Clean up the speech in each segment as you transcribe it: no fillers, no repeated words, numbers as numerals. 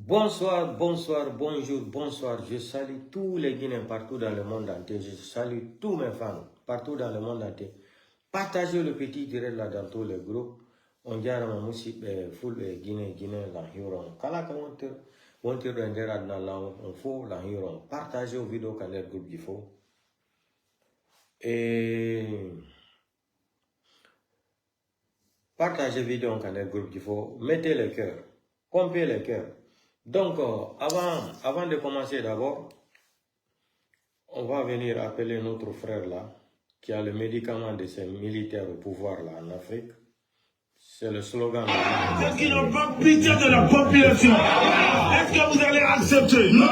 Bonsoir, bonsoir, bonjour, bonsoir. Je salue tous les Guinéens partout dans le monde entier. Je salue tous mes fans partout dans le monde entier. Partagez le petit direct là dans tous les groupes. On dirait ma musique full Guinée la hiron. Kala on tire d'endera dans la on faut la hiron. Partagez aux vidéos quand les groupes il faut. Et partagez vidéo quand les groupes il faut. Mettez les cœurs. Pompez les cœurs. Donc, avant de commencer d'abord, on va venir appeler notre frère là, qui a le médicament de ces militaires au pouvoir là en Afrique. C'est le slogan. Ceux qui n'ont pas pitié de la population, est-ce que vous allez accepter? Non.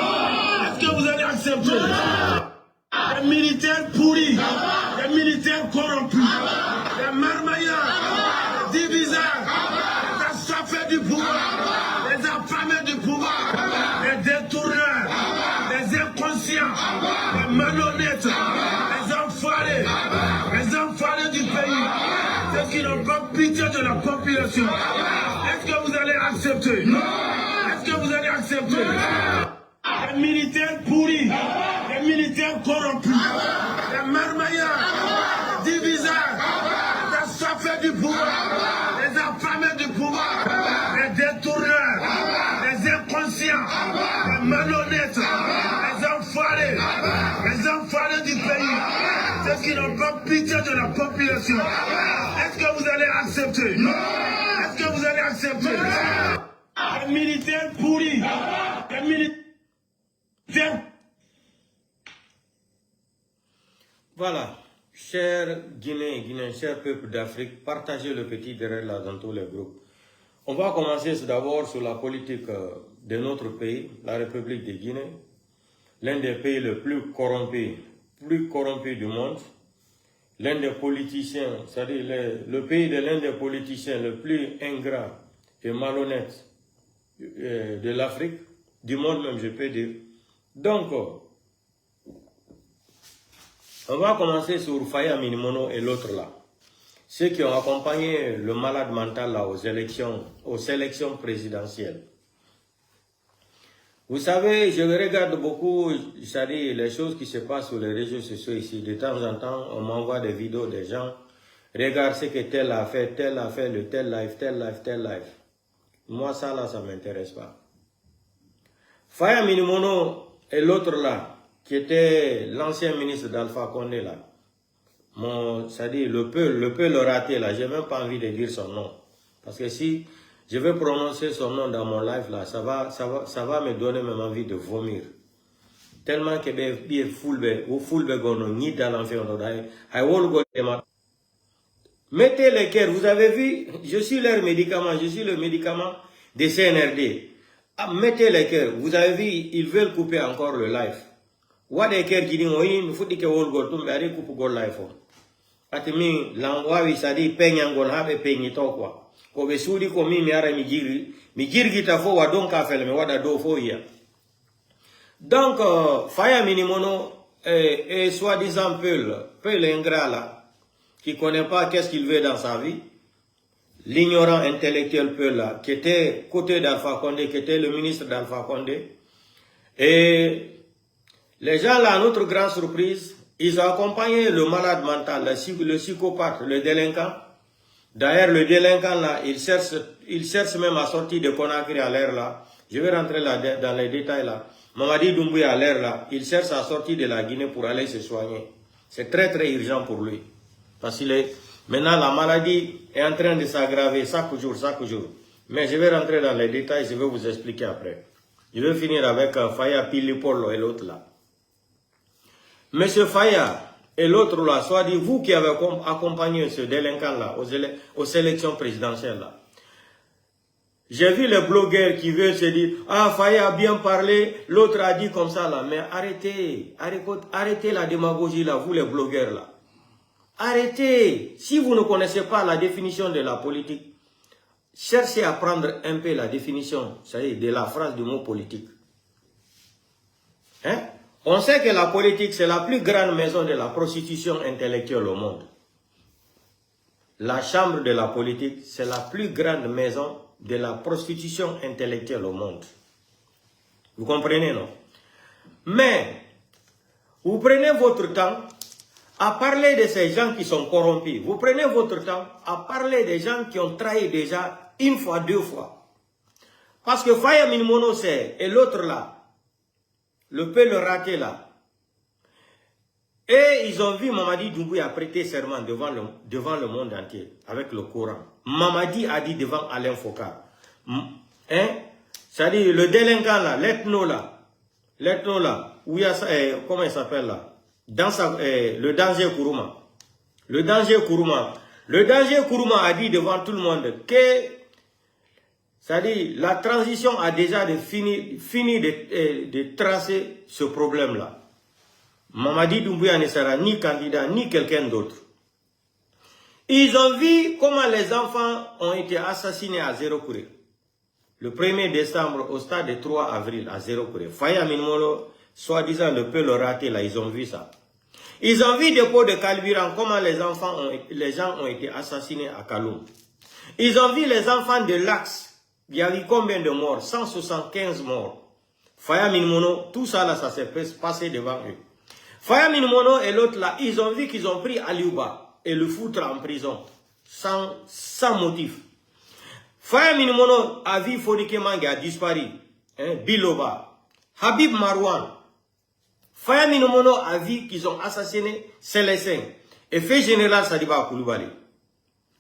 Est-ce que vous allez accepter? Non. Des militaires pourris, des militaires corrompus, des marmaillards, des diviseurs, des assoiffés du pouvoir, des affamés du pouvoir, des détourneurs, des inconscients, des malhonnêtes, les enfoirés du pays. Ceux qui n'ont pas pitié de la population, est-ce que vous allez accepter? Non. Est-ce que vous allez accepter? Non. Des militaires pourris, des militaires corrompus, des marmaillards, des diviseurs, des assoiffés du pouvoir, des affamés du pouvoir, des détourneurs, des inconscients, des malhonnêtes, les enfoirés du pays. Ceux qui n'ont pas pitié de la population, est-ce que vous allez accepter? Non. Est-ce que vous allez accepter? Non. Des militaires pourris, des militaires. Voilà, chers Guinéens, chers peuples d'Afrique, partagez le petit direct là dans tous les groupes. On va commencer d'abord sur la politique de notre pays, la République de Guinée, l'un des pays les plus corrompus du monde, l'un des politiciens, c'est-à-dire le pays de l'un des politiciens le plus ingrat et malhonnête de l'Afrique, du monde même je peux dire. Donc, on va commencer sur Faya Minimono et l'autre là. Ceux qui ont accompagné le malade mental là aux sélections présidentielles. Vous savez, je regarde beaucoup, c'est-à-dire les choses qui se passent sur les réseaux sociaux ici. De temps en temps, on m'envoie des vidéos des gens. Regarde ce que tel a fait, le tel live. Moi, ça là, ça ne m'intéresse pas. Faya Minimono et l'autre là, qui était l'ancien ministre d'Alpha Condé là. C'est-à-dire le peu le rater là, j'ai même pas envie de dire son nom. Parce que si je vais prononcer son nom dans mon live là, ça va me donner même envie de vomir. Tellement que bien full gono ni dans l'enfer. Mettez les cœurs, vous avez vu, je suis leur médicament, je suis le médicament des CNRD. Ah, mettez les cœurs, vous avez vu, ils veulent couper encore le live. What des cœurs qui disent, il faut que vous couper le live. Atimi langwawi sadi penyangol habe penyito kwa ko be sudi ko mi ara mi jirgi ta fo wa don ka fel me wada do fo ya. Donc Faya Minimono est soi-disant peu l'ingrat là qui connaît pas qu'est-ce qu'il veut dans sa vie, l'ignorant intellectuel peu là qui était côté d'Alpha Condé, qui était le ministre d'Alpha Condé, et les gens là, à notre grande surprise, ils ont accompagné le malade mental, le psychopathe, le délinquant. D'ailleurs, le délinquant là, il cherche même à sortir de Conakry à l'air là. Je vais rentrer là dans les détails là. Mamadi Doumbouya à l'air là, il cherche à sortir de la Guinée pour aller se soigner. C'est très très urgent pour lui. Parce que maintenant la maladie est en train de s'aggraver chaque jour. Mais je vais rentrer dans les détails, je vais vous expliquer après. Je vais finir avec Faya Pilipolo et l'autre là. Monsieur Faya et l'autre là, soit dit vous qui avez accompagné ce délinquant-là aux sélections présidentielles là. J'ai vu les blogueurs qui veulent se dire, ah Faya a bien parlé, l'autre a dit comme ça là, mais arrêtez la démagogie là, vous les blogueurs là. Arrêtez, si vous ne connaissez pas la définition de la politique, cherchez à prendre un peu la définition, c'est-à-dire de la phrase du mot politique. Hein? On sait que la politique, c'est la plus grande maison de la prostitution intellectuelle au monde. La chambre de la politique, c'est la plus grande maison de la prostitution intellectuelle au monde. Vous comprenez, non? Mais, vous prenez votre temps à parler de ces gens qui sont corrompus. Vous prenez votre temps à parler des gens qui ont trahi déjà une fois, deux fois. Parce que Faya Milmono c'est, et l'autre là, le peu le raté là. Et ils ont vu Mamadi Doumbouya prêter serment devant le monde entier, avec le Coran. Mamadi a dit devant Alain Foka. Hein? C'est-à-dire le délinquant là, l'ethno là, où il y a ça, comment il s'appelle là? Dans le danger Kourouma. Le danger Kourouma a dit devant tout le monde que, c'est-à-dire, la transition a déjà fini de tracer ce problème-là. Mamadi Doumbouya ne sera ni candidat, ni quelqu'un d'autre. Ils ont vu comment les enfants ont été assassinés à Zéro-Kouré. Le 1er décembre, au stade de 3 avril, à Zéro-Kouré. Faya Milmono, soi-disant le peu le raté, là, ils ont vu ça. Ils ont vu des pots de carburant, comment les gens ont été assassinés à Kaloum. Ils ont vu les enfants de l'Axe. Il y a eu combien de morts? 175 morts. Faya Milmono, tout ça là, ça s'est passé devant eux. Faya Milmono et l'autre là, ils ont vu qu'ils ont pris Aliouba et le foutre en prison, sans motif. Faya Milmono a vu Fonike Mange a disparu, hein, Biloba, Habib Marwan. Faya Milmono a vu qu'ils ont assassiné Célestin et fait général Sadiba Koulibaly.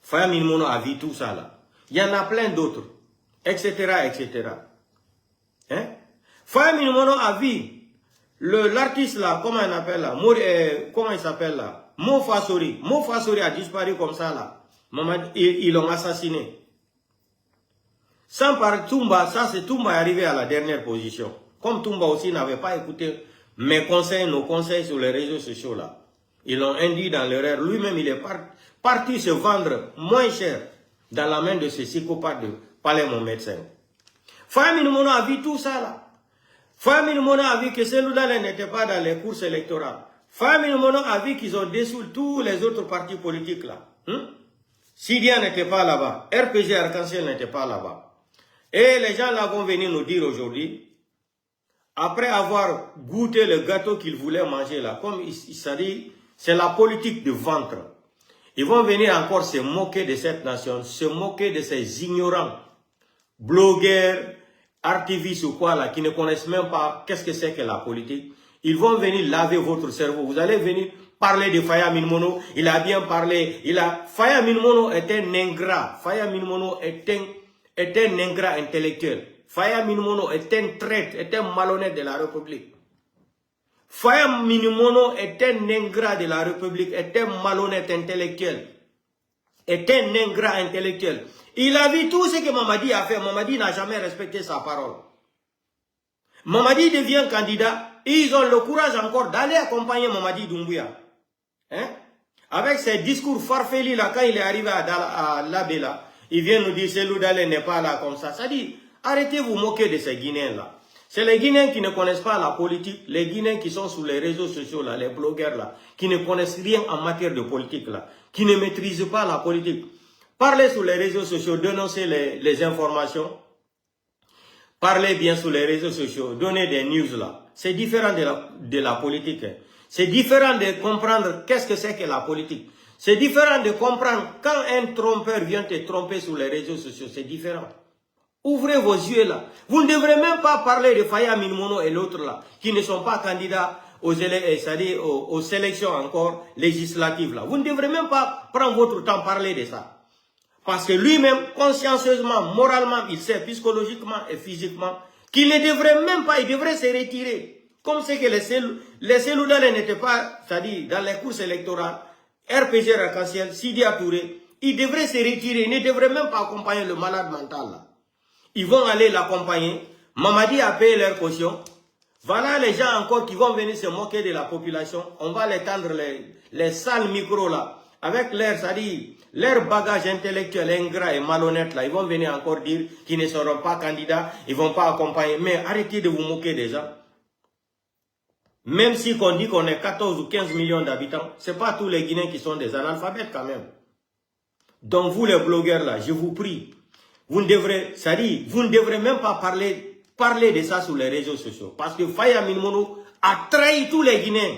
Faya Milmono a vu tout ça là. Il y en a plein d'autres, etc., etc. Hein? Faya Milmono a vu l'artiste là, comment il appelle là, comment il s'appelle là, Mo Fasori. Mo Fasori a disparu comme ça là. Ils l'ont assassiné. Sans parler Toumba, ça c'est Toumba est arrivé à la dernière position. Comme Toumba aussi n'avait pas écouté mes conseils, nos conseils sur les réseaux sociaux là. Ils l'ont induit dans l'erreur. Lui-même il est parti se vendre moins cher dans la main de ce psychopathe de Palais mon médecin. Faya Milmono a vu tout ça là. Faya Milmono a vu que celui-là n'était pas dans les courses électorales. Faya Milmono a vu qu'ils ont dissous tous les autres partis politiques là. Sidia n'était pas là-bas. RPG Arc-en-Ciel n'était pas là-bas. Et les gens là vont venir nous dire aujourd'hui, après avoir goûté le gâteau qu'ils voulaient manger là, comme il s'est dit, c'est la politique de ventre. Ils vont venir encore se moquer de cette nation, se moquer de ces ignorants, blogueurs, activistes ou quoi là, qui ne connaissent même pas qu'est-ce que c'est que la politique. Ils vont venir laver votre cerveau. Vous allez venir parler de Faya Milmono. Il a bien parlé. Faya Milmono est un ingrat. Faya Milmono est un ingrat intellectuel. Faya Milmono est un traître, est un malhonnête de la République. Faya Milmono est un ingrat de la République, est un malhonnête intellectuel. Est un ingrat intellectuel. Il a vu tout ce que Mamadi a fait. Mamadi n'a jamais respecté sa parole. Mamadi devient candidat. Et ils ont le courage encore d'aller accompagner Mamadi Doumbouya. Hein? Avec ses discours farfelus là, quand il est arrivé à Labela, il vient nous dire Cellou Dalein n'est pas là comme ça. Ça dit, arrêtez de vous moquer de ces Guinéens là. C'est les Guinéens qui ne connaissent pas la politique, les Guinéens qui sont sur les réseaux sociaux là, les blogueurs là, qui ne connaissent rien en matière de politique là, qui ne maîtrisent pas la politique. Parlez sur les réseaux sociaux, dénoncez les informations. Parlez bien sur les réseaux sociaux, donnez des news là. C'est différent de la politique. Hein. C'est différent de comprendre qu'est-ce que c'est que la politique. C'est différent de comprendre quand un trompeur vient te tromper sur les réseaux sociaux. C'est différent. Ouvrez vos yeux là. Vous ne devrez même pas parler de Faya Milmono et l'autre là, qui ne sont pas candidats aux sélections encore législatives là. Vous ne devrez même pas prendre votre temps à parler de ça. Parce que lui-même, consciencieusement, moralement, il sait psychologiquement et physiquement qu'il ne devrait même pas, il devrait se retirer. Comme c'est que les Cellou Dalein n'étaient pas, c'est-à-dire dans les courses électorales, RPG Arc-en-Ciel, Sidia Touré, il devrait se retirer, il ne devrait même pas accompagner le malade mental là. Ils vont aller l'accompagner. Mamadi a payé leur caution. Voilà les gens encore qui vont venir se moquer de la population. On va les tendre les sales micros là. Avec leur, c'est-à-dire, leur bagage intellectuel ingrat et malhonnête là. Ils vont venir encore dire qu'ils ne seront pas candidats. Ils ne vont pas accompagner. Mais arrêtez de vous moquer des gens. Même si on dit qu'on est 14 ou 15 millions d'habitants, ce n'est pas tous les Guinéens qui sont des analphabètes quand même. Donc vous les blogueurs là, je vous prie. Vous ne devrez, c'est-à-dire, vous ne devrez même pas parler parler de ça sur les réseaux sociaux. Parce que Faya Milmono a trahi tous les Guinéens.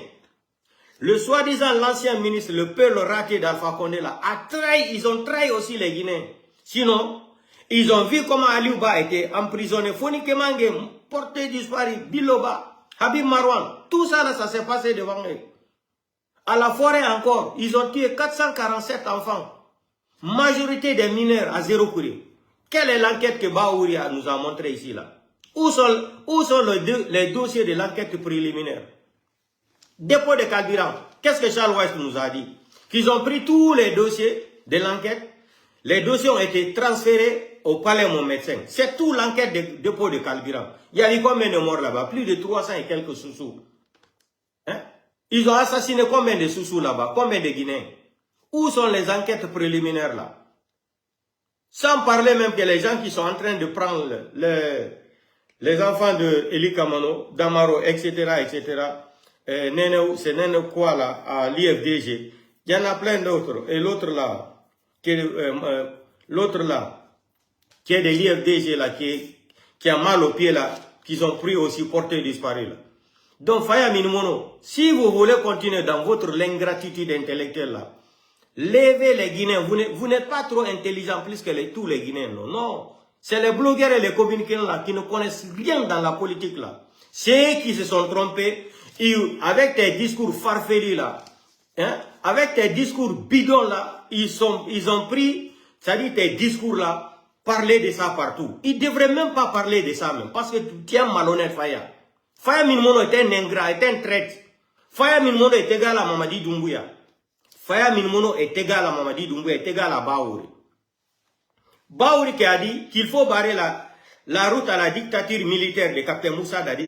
Le soi-disant l'ancien ministre, le peuple raté d'Alpha Condé là, a trahi, ils ont trahi aussi les Guinéens. Sinon, ils ont vu comment Aliouba a été emprisonné, Foni Kemangue, porté disparu, Biloba, Habib Marwan, tout ça là, ça s'est passé devant eux. À la forêt encore, ils ont tué 447 enfants. Majorité des mineurs à zéro courrier. Quelle est l'enquête que Baouria nous a montré ici là? Où sont les dossiers de l'enquête préliminaire? Dépôt de carburant. Qu'est-ce que Charles West nous a dit? Qu'ils ont pris tous les dossiers de l'enquête. Les dossiers ont été transférés au palais mon médecin. C'est tout l'enquête de dépôt de carburant. Il y a eu combien de morts là-bas? Plus de 300 et quelques sous-sous. Hein? Ils ont assassiné combien de sous-sous là-bas? Combien de Guinéens? Où sont les enquêtes préliminaires là? Sans parler même que les gens qui sont en train de prendre les enfants de Eli Kamano, Damaro, etc., etc., c'est Nene quoi là, à l'IFDG. Il y en a plein d'autres. Et l'autre là, qui est de l'IFDG là, qui a mal au pied là, qu'ils ont pris aussi porté disparu là. Donc, Faya Milmono, si vous voulez continuer dans votre ingratitude intellectuelle là, levez les Guinéens. Vous n'êtes pas trop intelligents plus que tous les Guinéens. Non, non. C'est les blogueurs et les communicants là qui ne connaissent rien dans la politique là. Ceux qui se sont trompés, avec tes discours farfelus là, hein, avec tes discours bidons là, ils ont pris, c'est-à-dire tes discours là, parler de ça partout. Ils ne devraient même pas parler de ça même, parce que tu es malhonnête, Faya. Faya Milmono est un ingrat, est un traître. Faya Milmono est égal à Mamadi Doumbouya. Faya Milmono est égal à Mamadi Doumbouya, est égal à Baouri. Baouri qui a dit qu'il faut barrer la route à la dictature militaire de Captain Moussa Dadi.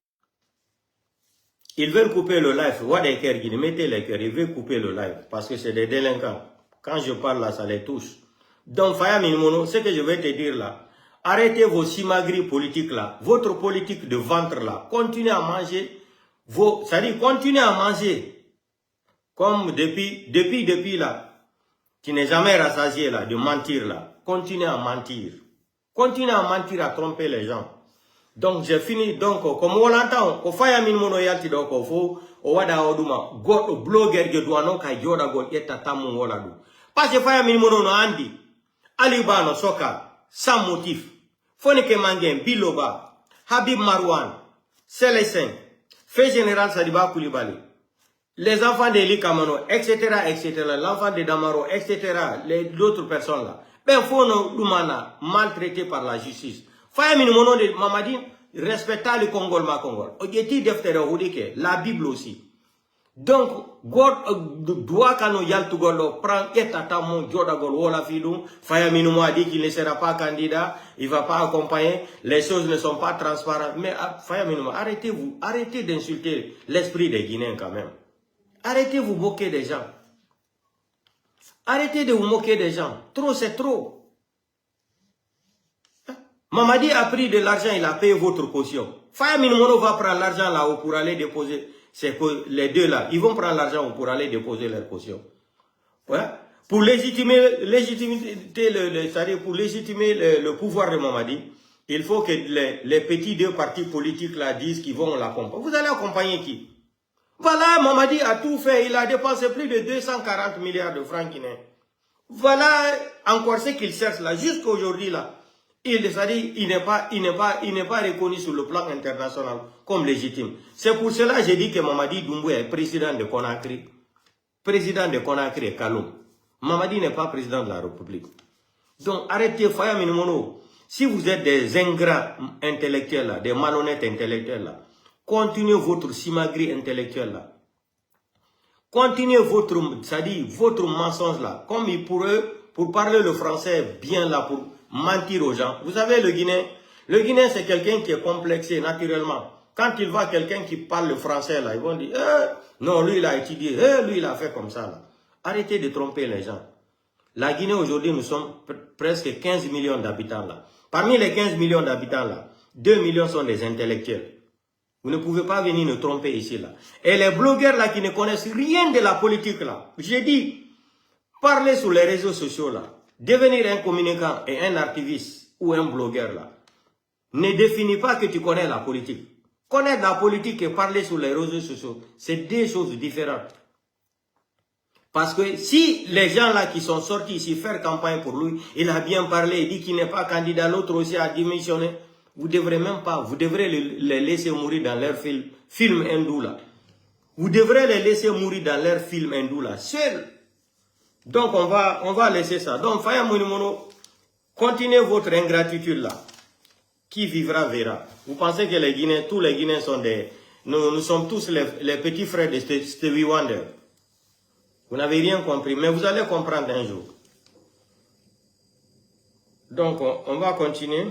Ils veulent couper le live. Mettez les cœurs, ils veulent couper le live. Parce que c'est des délinquants. Quand je parle là, ça les touche. Donc, Faya Milmono, ce que je vais te dire là, arrêtez vos simagris politiques là. Votre politique de ventre là. Continuez à manger. C'est-à-dire, continuez à manger. Comme depuis là. Tu n'es jamais rassasié là, de mentir là. Continuez à mentir. Continuez à mentir, à tromper les gens. Donc, j'ai fini. Donc, comme on l'entend, au Faya Milmono yalti donc, au faux, au wada oduma, go blogger de douano ka yoda go yeta tamu woladu. Parce que Faya Milmono no andi, Aliba no soka, sans motif. Fonike Mangem, Biloba, Habib Marwan, Célestin, fait général Sadiba Koulibaly, les enfants d'Eli Kamano, etc., etc., l'enfant de Damaro, etc., d'autres personnes là. Ben, faut nous lumana, maltraités par la justice. Faya Milmono de Mamadi, respecta le Congol ma Congol. Ojeti deftere hudike, la Bible aussi. Donc, God doit kano yaltugolo prend etata mon jodagol wola fidou. Faya Milmono a dit qu'il ne sera pas candidat, il va pas accompagner, les choses ne sont pas transparentes. Mais Faya Milmono, arrêtez d'insulter l'esprit des Guinéens quand même. Arrêtez de vous moquer des gens. Arrêtez de vous moquer des gens. Trop, c'est trop. Mamadi a pris de l'argent, il a payé votre caution. Faya Milmono va prendre l'argent là-haut pour aller déposer. C'est que les deux là, ils vont prendre l'argent pour aller déposer leur caution. Ouais. Pour légitimer le pouvoir de Mamadi, il faut que les petits deux partis politiques là disent qu'ils vont l'accompagner. Vous allez accompagner qui? Voilà, Mamadi a tout fait. Il a dépensé plus de 240 milliards de francs guinéens. Voilà encore ce qu'il cherche là, jusqu'à aujourd'hui là. Il n'est pas reconnu sur le plan international comme légitime. C'est pour cela que j'ai dit que Mamadi Doumbouya est président de Conakry. Président de Conakry et Kaloum. Mamadi n'est pas président de la République. Donc arrêtez Faya Milmono. Si vous êtes des ingrats intellectuels là, des malhonnêtes intellectuels là, continuez votre simagrie intellectuelle là. Continuez votre mensonge là. Comme pour eux, pour parler le français bien là, pour mentir aux gens. Vous savez, le Guinéen c'est quelqu'un qui est complexé naturellement. Quand il voit quelqu'un qui parle le français là, ils vont dire, non, lui il a étudié, lui il a fait comme ça là. Arrêtez de tromper les gens. La Guinée aujourd'hui, nous sommes presque 15 millions d'habitants là. Parmi les 15 millions d'habitants là, 2 millions sont des intellectuels. Vous ne pouvez pas venir nous tromper ici là. Et les blogueurs là qui ne connaissent rien de la politique là, j'ai dit, parlez sur les réseaux sociaux là. Devenir un communicant et un activiste ou un blogueur là. ne définit pas que tu connais la politique. Connaître la politique et parler sur les réseaux sociaux, c'est deux choses différentes. Parce que si les gens là qui sont sortis ici faire campagne pour lui, il a bien parlé, il dit qu'il n'est pas candidat, l'autre aussi a démissionné, vous devrez même pas, vous devrez les laisser mourir dans leur film hindou là. Vous devrez les laisser mourir dans leur film hindou là, seul. Donc on va laisser ça. Donc Faya Monimono, continuez votre ingratitude là. Qui vivra verra. Vous pensez que les Guinéens, tous les Guinéens sont des... Nous sommes tous les petits frères de Stevie Wonder. Vous n'avez rien compris, mais vous allez comprendre un jour. Donc, on va continuer.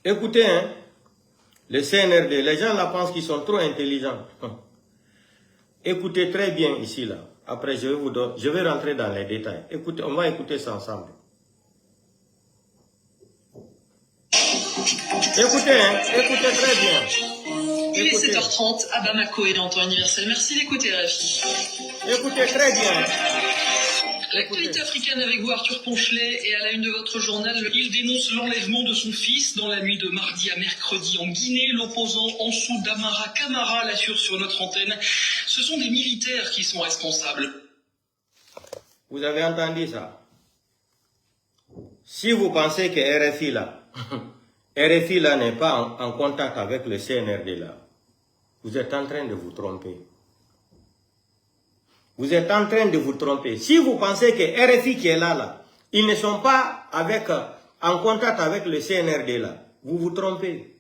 Écoutez, hein, le CNRD, les gens là pensent qu'ils sont trop intelligents. Écoutez très bien ici, là. Après, je vais rentrer dans les détails. Écoutez, on va écouter ça ensemble. Écoutez, hein, écoutez très bien. Il est 7h30 à Bamako et dans ton anniversaire. Merci d'écouter, Rafi. Écoutez très bien. L'actualité africaine avec vous, Arthur Ponchelet, et à la une de votre journal, il dénonce l'enlèvement de son fils dans la nuit de mardi à mercredi en Guinée. L'opposant Ansou Damara Camara l'assure sur notre antenne. Ce sont des militaires qui sont responsables. Vous avez entendu ça? Si vous pensez que RFI là n'est pas en contact avec le CNRD là, vous êtes en train de vous tromper. Vous êtes en train de vous tromper. Si vous pensez que RFI qui est là, ils ne sont pas en contact avec le CNRD là, vous vous trompez.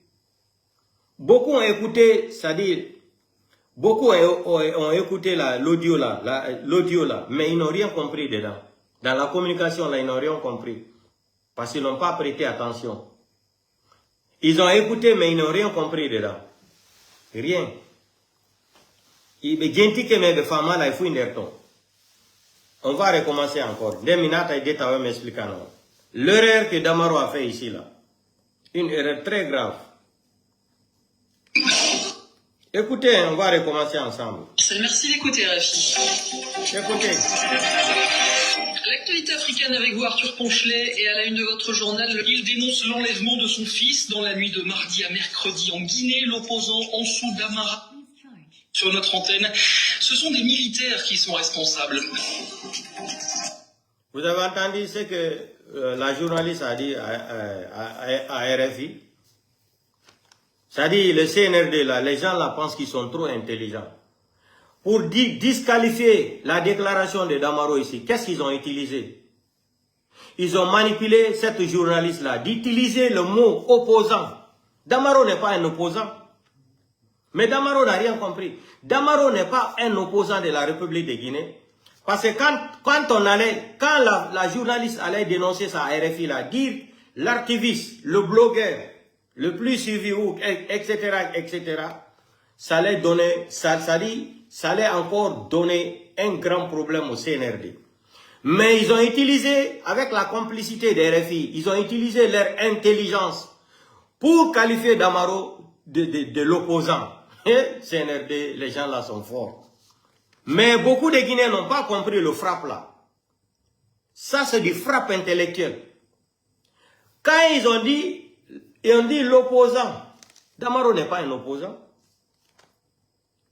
Beaucoup ont écouté, c'est-à-dire, beaucoup ont écouté l'audio là, mais ils n'ont rien compris dedans. Dans la communication là, ils n'ont rien compris. Parce qu'ils n'ont pas prêté attention. Ils ont écouté, mais ils n'ont rien compris dedans. Rien. On va recommencer encore. L'erreur que Damaro a fait ici, là. Une erreur très grave. Écoutez, on va recommencer ensemble. Merci d'écouter, Rafi. Écoutez. L'actualité africaine avec vous, Arthur Ponchelet, et à la une de votre journal, il dénonce l'enlèvement de son fils dans la nuit de mardi à mercredi en Guinée. L'opposant Ansou Damara sur notre antenne. Ce sont des militaires qui sont responsables. Vous avez entendu ce que la journaliste a dit à RFI? Ça dit, le CNRD, là, les gens là pensent qu'ils sont trop intelligents. Pour disqualifier la déclaration de Damaro ici, qu'est-ce qu'ils ont utilisé? Ils ont manipulé cette journaliste-là d'utiliser le mot opposant. Damaro n'est pas un opposant. Mais Damaro n'a rien compris. Damaro n'est pas un opposant de la République de Guinée. Parce que quand la journaliste allait dénoncer ça à RFI, là, dire l'archiviste, le blogueur, le plus suivi, etc., ça allait encore donner un grand problème au CNRD. Mais ils ont utilisé, avec la complicité des RFI, ils ont utilisé leur intelligence pour qualifier Damaro de l'opposant. Et CNRD, les gens là sont forts. Mais beaucoup de Guinéens n'ont pas compris le frappe là. Ça, c'est du frappe intellectuel. Quand ils ont dit l'opposant, Damaro n'est pas un opposant.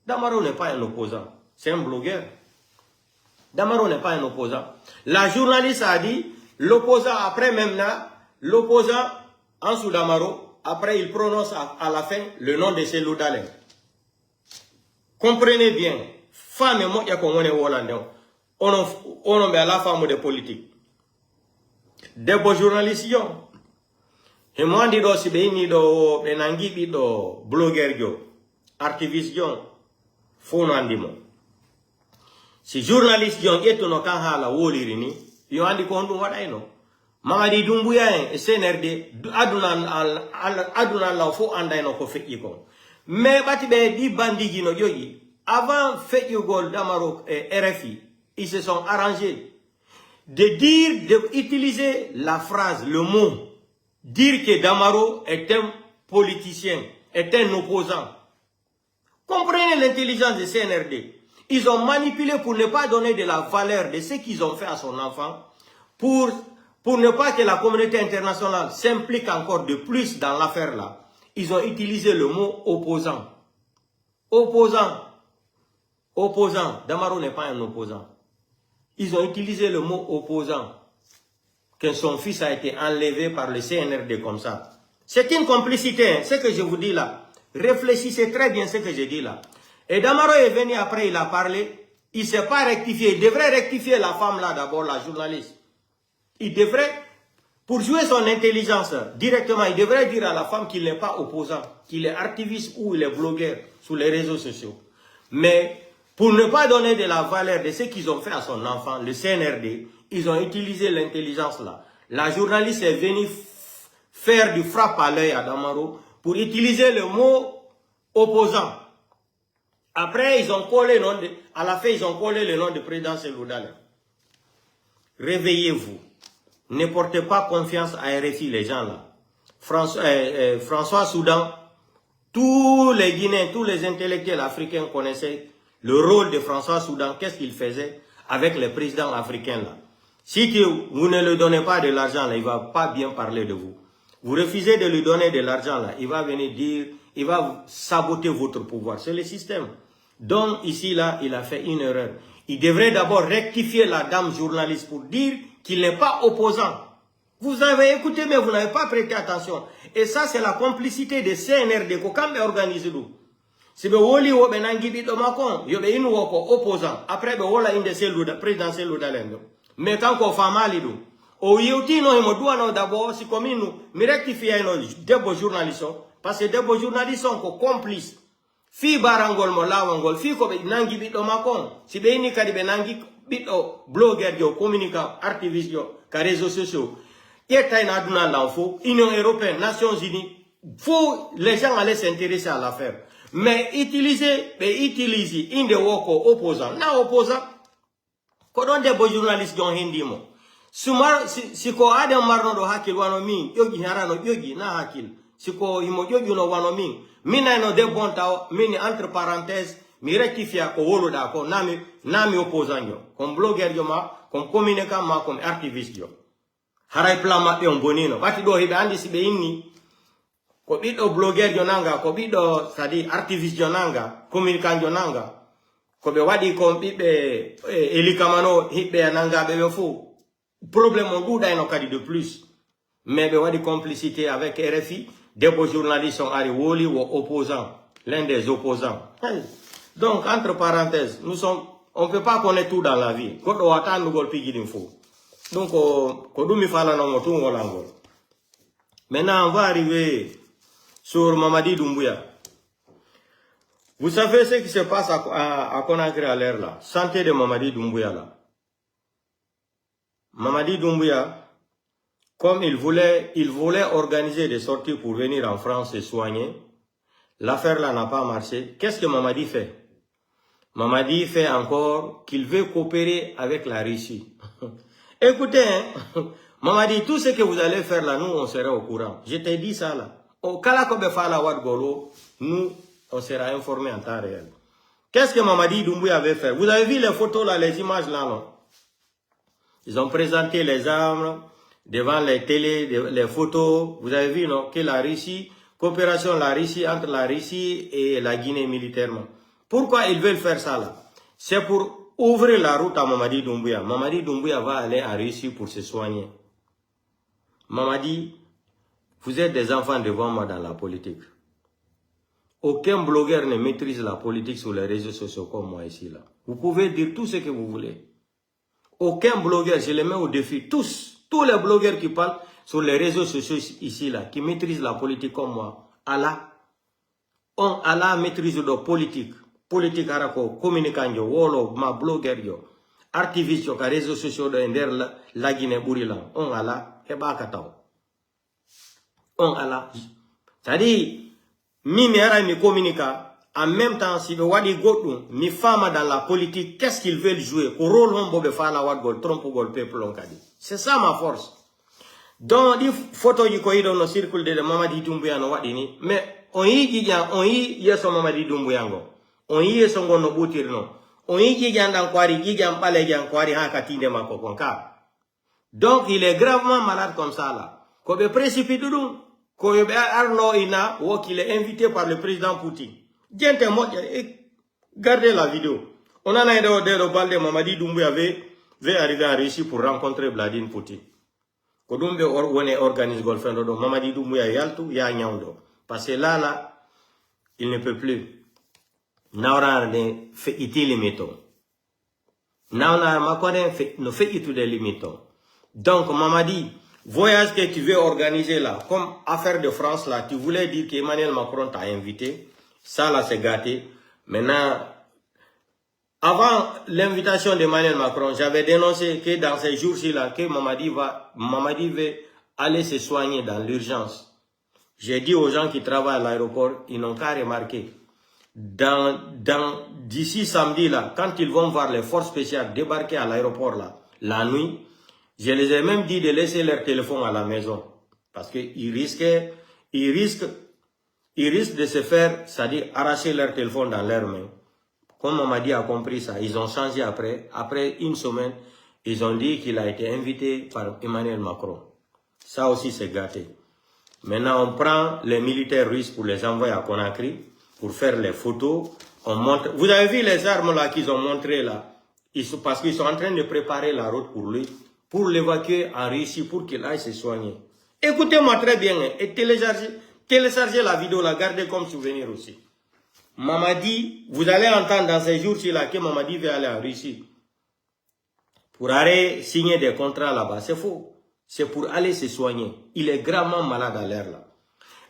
Damaro n'est pas un opposant. C'est un blogueur. Damaro n'est pas un opposant. La journaliste a dit, l'opposant, après même là, l'opposant, Ansou Damaro, après il prononce à la fin le nom de Cellou Dalein. Comprenez bien. Femme et moi, il y a qu'on est hollandais. On est à la femme de politique. Des beaux journalistes, et moi, je dis, si vous avez un blogueur, archiviste, faut andimo. Si journaliste, vous avez un canal, vous avez un canal, Mamadi Doumbouya et CNRD, aduna la fo anda no ko fekki ko. Mais batibe di bandi gino yoyi, avant fekki gol Damaro et RFI, ils se sont arrangés d'utiliser la phrase, le mot, dire que Damaro est un politicien, est un opposant. Comprenez l'intelligence de CNRD. Ils ont manipulé pour ne pas donner de la valeur de ce qu'ils ont fait à son enfant, pour pour ne pas que la communauté internationale s'implique encore de plus dans l'affaire là, ils ont utilisé le mot opposant. Opposant. Opposant. Damaro n'est pas un opposant. Ils ont utilisé le mot opposant. Que son fils a été enlevé par le CNRD comme ça. C'est une complicité, hein, ce que je vous dis là. Réfléchissez très bien ce que je dis là. Et Damaro est venu après, il a parlé. Il ne s'est pas rectifié. Il devrait rectifier la femme là d'abord, la journaliste. Il devrait, pour jouer son intelligence directement, il devrait dire à la femme qu'il n'est pas opposant, qu'il est activiste ou il est blogueur sur les réseaux sociaux. Mais pour ne pas donner de la valeur de ce qu'ils ont fait à son enfant, le CNRD, ils ont utilisé l'intelligence là. La journaliste est venue faire du frappe à l'œil à Damaro pour utiliser le mot opposant. Après, ils ont collé à la fin, ils ont collé le nom du président Seloudal. Réveillez-vous. Ne portez pas confiance à RFI, les gens là. François Soudan, tous les Guinéens, tous les intellectuels africains connaissaient le rôle de François Soudan, qu'est-ce qu'il faisait avec les présidents africains là. Si vous ne lui donnez pas de l'argent là, il ne va pas bien parler de vous. Vous refusez de lui donner de l'argent là, il va venir dire, il va saboter votre pouvoir. C'est le système. Donc ici là, il a fait une erreur. Il devrait d'abord rectifier la dame journaliste pour dire qu'il n'est pas opposant. Vous avez écouté mais vous n'avez pas prêté attention. Et ça c'est la complicité de CNRD ko kambe organiser nous. Si be woli wo be nangi bi do makon, yo be inu woko opposant. Après be wola inde seluda président seluda lendo. Mais quand ko famali do. O yoti no himo douano d'abord si comme nous mi rectifier no debo journaliste parce que debo journaliste sont ko complice. Fi barangol mo lawangol fi ko be nangi bi do makon. Si be ni kadi be nangi bi do blogger yo communicant activiste yo ka réseaux sociaux. Yeta ina aduna l'info, Union européenne, Nations Unies, faut les gens allaient s'intéresser à l'affaire. Mais utiliser, inde woko opposant, na opposant. Kodon de bo journaliste don hindi mo. Sumar si ko ade marno do hakil wano min, yogi harano yogi na hakil. Si ko himo yogi no wano min, mina no de bon taw, mini entre parenthèses, mi rectifia ko wolo da ko nami opposant yo. Comme blogueur yo ma, comme communicant ma, comme activiste yo. Haray plan maɓɓe on bonino ɓati ɗo heɓe andi si ɓe inni ko ɓiɗɗo blogueur jo nanga ko ɓiɗɗo c'est-à-dire activiste jo nanga communicant jo nanga ko ɓe waɗi kon ɓiɓɓe elikamano hiɓɓe nangaɓe ɓe fo probléme on ɗuɗayno kadi de plus mais ɓe waɗi complicité avec RFI debbo journaliste on ari woli wo opposant l'un des opposants donc entre parenthèses on ne peut pas connaître tout dans la vie goɗɗo wata andugol pijiɗin fo. Donc, maintenant, on va arriver sur Mamadi Doumbouya. Vous savez ce qui se passe à Conakry à l'heure là. Santé de Mamadi Doumbouya là. Mamadi Doumbouya, comme il voulait organiser des sorties pour venir en France et soigner, l'affaire là n'a pas marché. Qu'est-ce que Mamadi fait? Mamadi fait encore qu'il veut coopérer avec la Russie. Écoutez, hein, Mamadi, tout ce que vous allez faire là, nous, on sera au courant. Je t'ai dit ça là. Au Kalakobe Fala Wadgolo, nous, on sera informés en temps réel. Qu'est-ce que Mamadi Doumbouya avait fait? Vous avez vu les photos là, les images là, non? Ils ont présenté les armes devant les télés, les photos. Vous avez vu, non? Que la Russie, coopération la Russie, entre la Russie et la Guinée militairement. Pourquoi ils veulent faire ça là? C'est pour ouvrir la route à Mamadi Doumbouya. Mamadi Doumbouya va aller en Russie pour se soigner. Mamadi, vous êtes des enfants devant moi dans la politique. Aucun blogueur ne maîtrise la politique sur les réseaux sociaux comme moi ici là. Vous pouvez dire tout ce que vous voulez. Aucun blogueur, je les mets au défi, tous les blogueurs qui parlent sur les réseaux sociaux ici là, qui maîtrisent la politique comme moi. Allah maîtrise la politique. Politique arako communicant yo wolo ma blogger yo activiste yo ka réseaux sociaux de nder la Guinée burilan on ala heba kataw on ala c'est-à-dire mi ara mi communica en même temps si be wadi goddum mi fama dans la politique qu'est-ce qu'ils veulent jouer ko rôle on bobe fala wadgol trompe gol peuple on kadi c'est ça ma force donc di photo yi ko yido no circle de Mamadi Doumbouya no wadi ni mais on yi yeso Mamadi Doumbouya ngo on y est son gono boutir non. On y est dans kwari, gigan pale gan kwari ha katinde mako konka. Donc, il est gravement malade comme ça, là. Quand il précipite tout, quand il Arnaud Ina, ou qu'il est invité par le président Poutine. Gardez la vidéo. On en a un de parler de Mamadi Doumbouya veut arriver en Russie pour rencontrer Vladimir Poutine. Quand on organise Golfendo, Mamadi Doumbouya Yaltou, ya Nyaudo. Parce que là, il ne peut plus. Naura fait iti limiton. Naura Makone ne fait iti les limitons. Donc, Mamadi, voyage que tu veux organiser là, comme affaire de France là, tu voulais dire qu'Emmanuel Macron t'a invité. Ça là, c'est gâté. Maintenant, avant l'invitation d'Emmanuel Macron, j'avais dénoncé que dans ces jours-ci là, que Mamadi veut aller se soigner dans l'urgence. J'ai dit aux gens qui travaillent à l'aéroport, ils n'ont qu'à remarquer. D'ici samedi là, quand ils vont voir les forces spéciales débarquer à l'aéroport là, la nuit, je les ai même dit de laisser leur téléphone à la maison. Parce qu'ils risquent de se faire, c'est-à-dire arracher leur téléphone dans leurs mains. Comme Mamadi a compris ça, ils ont changé après. Après une semaine, ils ont dit qu'il a été invité par Emmanuel Macron. Ça aussi, c'est gâté. Maintenant, on prend les militaires russes pour les envoyer à Conakry, pour faire les photos. On montre. Vous avez vu les armes là qu'ils ont montrées là? Parce qu'ils sont en train de préparer la route pour lui, pour l'évacuer en Russie, pour qu'il aille se soigner. Écoutez-moi très bien et téléchargez la vidéo, la gardez comme souvenir aussi. Mamadi, vous allez entendre dans ces jours-ci là que Mamadi veut aller en Russie pour aller signer des contrats là-bas. C'est faux. C'est pour aller se soigner. Il est gravement malade à l'air là.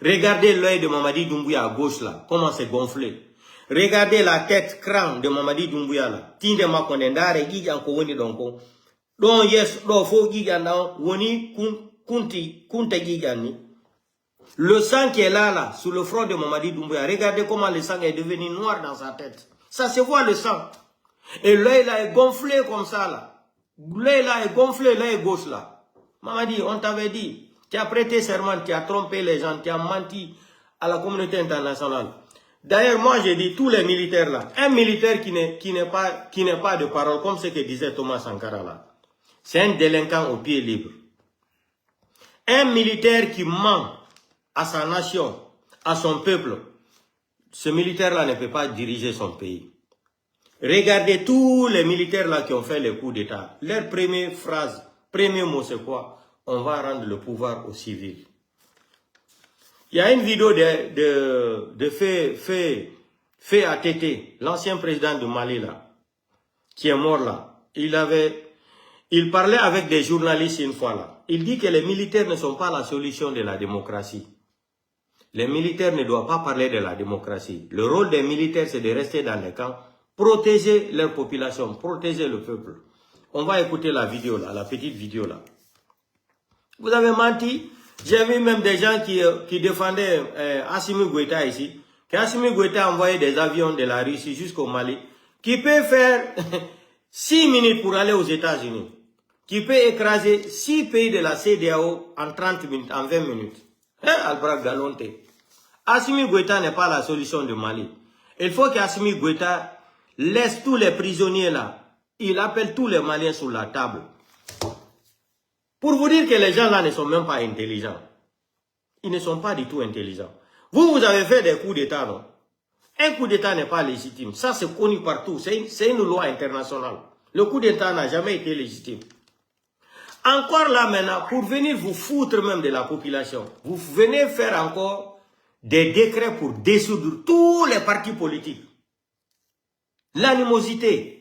Regardez l'œil de Mamadi Doumbouya à gauche là, comment c'est gonflé. Regardez la tête crâne de Mamadi Doumbouya là. Tinde ma konendare gigi anko woni donko. Don yes, do fo gigi na woni kunte gigi ani. Le sang qui est là, sur le front de Mamadi Doumbouya, regardez comment le sang est devenu noir dans sa tête. Ça se voit le sang. Et l'œil là est gonflé comme ça là. L'œil là est gonflé, l'œil gauche là. Mamadi, on t'avait dit, tu as prêté serment, tu as trompé les gens, tu as menti à la communauté internationale. D'ailleurs, moi j'ai dit tous les militaires là, un militaire qui n'est pas de parole, comme ce que disait Thomas Sankara là, c'est un délinquant au pied libre. Un militaire qui ment à sa nation, à son peuple, ce militaire-là ne peut pas diriger son pays. Regardez tous les militaires là qui ont fait les coups d'État. Leur première phrase, premier mot c'est quoi? On va rendre le pouvoir aux civils. Il y a une vidéo de Fait ATT, l'ancien président de Mali là, qui est mort là. Il parlait avec des journalistes une fois là. Il dit que les militaires ne sont pas la solution de la démocratie. Les militaires ne doivent pas parler de la démocratie. Le rôle des militaires, c'est de rester dans les camps, protéger leur population, protéger le peuple. On va écouter la vidéo là, la petite vidéo là. Vous avez menti. J'ai vu même des gens qui défendaient Assimi Goïta ici. Qu'Assimi Goïta a envoyé des avions de la Russie jusqu'au Mali, qui peut faire 6 minutes pour aller aux États-Unis, qui peut écraser 6 pays de la CEDEAO en 30 minutes, en 20 minutes. Albra Galonte. Assimi Goïta n'est pas la solution du Mali. Il faut qu'Assimi Goïta laisse tous les prisonniers là. Il appelle tous les Maliens sur la table. Pour vous dire que les gens là ne sont même pas intelligents. Ils ne sont pas du tout intelligents. Vous avez fait des coups d'État, non? Un coup d'État n'est pas légitime. Ça, c'est connu partout. C'est une loi internationale. Le coup d'État n'a jamais été légitime. Encore là maintenant, pour venir vous foutre même de la population, vous venez faire encore des décrets pour dissoudre tous les partis politiques. L'animosité.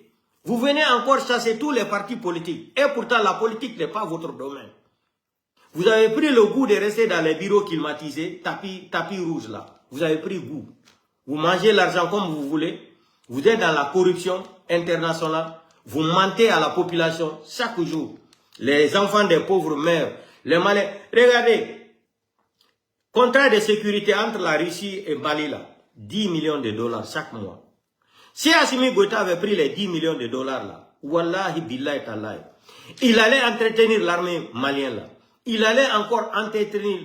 Vous venez encore chasser tous les partis politiques. Et pourtant, la politique n'est pas votre domaine. Vous avez pris le goût de rester dans les bureaux climatisés, tapis rouge là. Vous avez pris goût. Vous mangez l'argent comme vous voulez. Vous êtes dans la corruption internationale. Vous mentez à la population chaque jour. Les enfants des pauvres meurent. Les Maliens. Regardez. Contrat de sécurité entre la Russie et Mali là. 10 millions de dollars chaque mois. Si Assimi Goïta avait pris les 10 millions de dollars là, wallahi billahi tallahi, il allait entretenir l'armée malienne là. Il allait encore entretenir,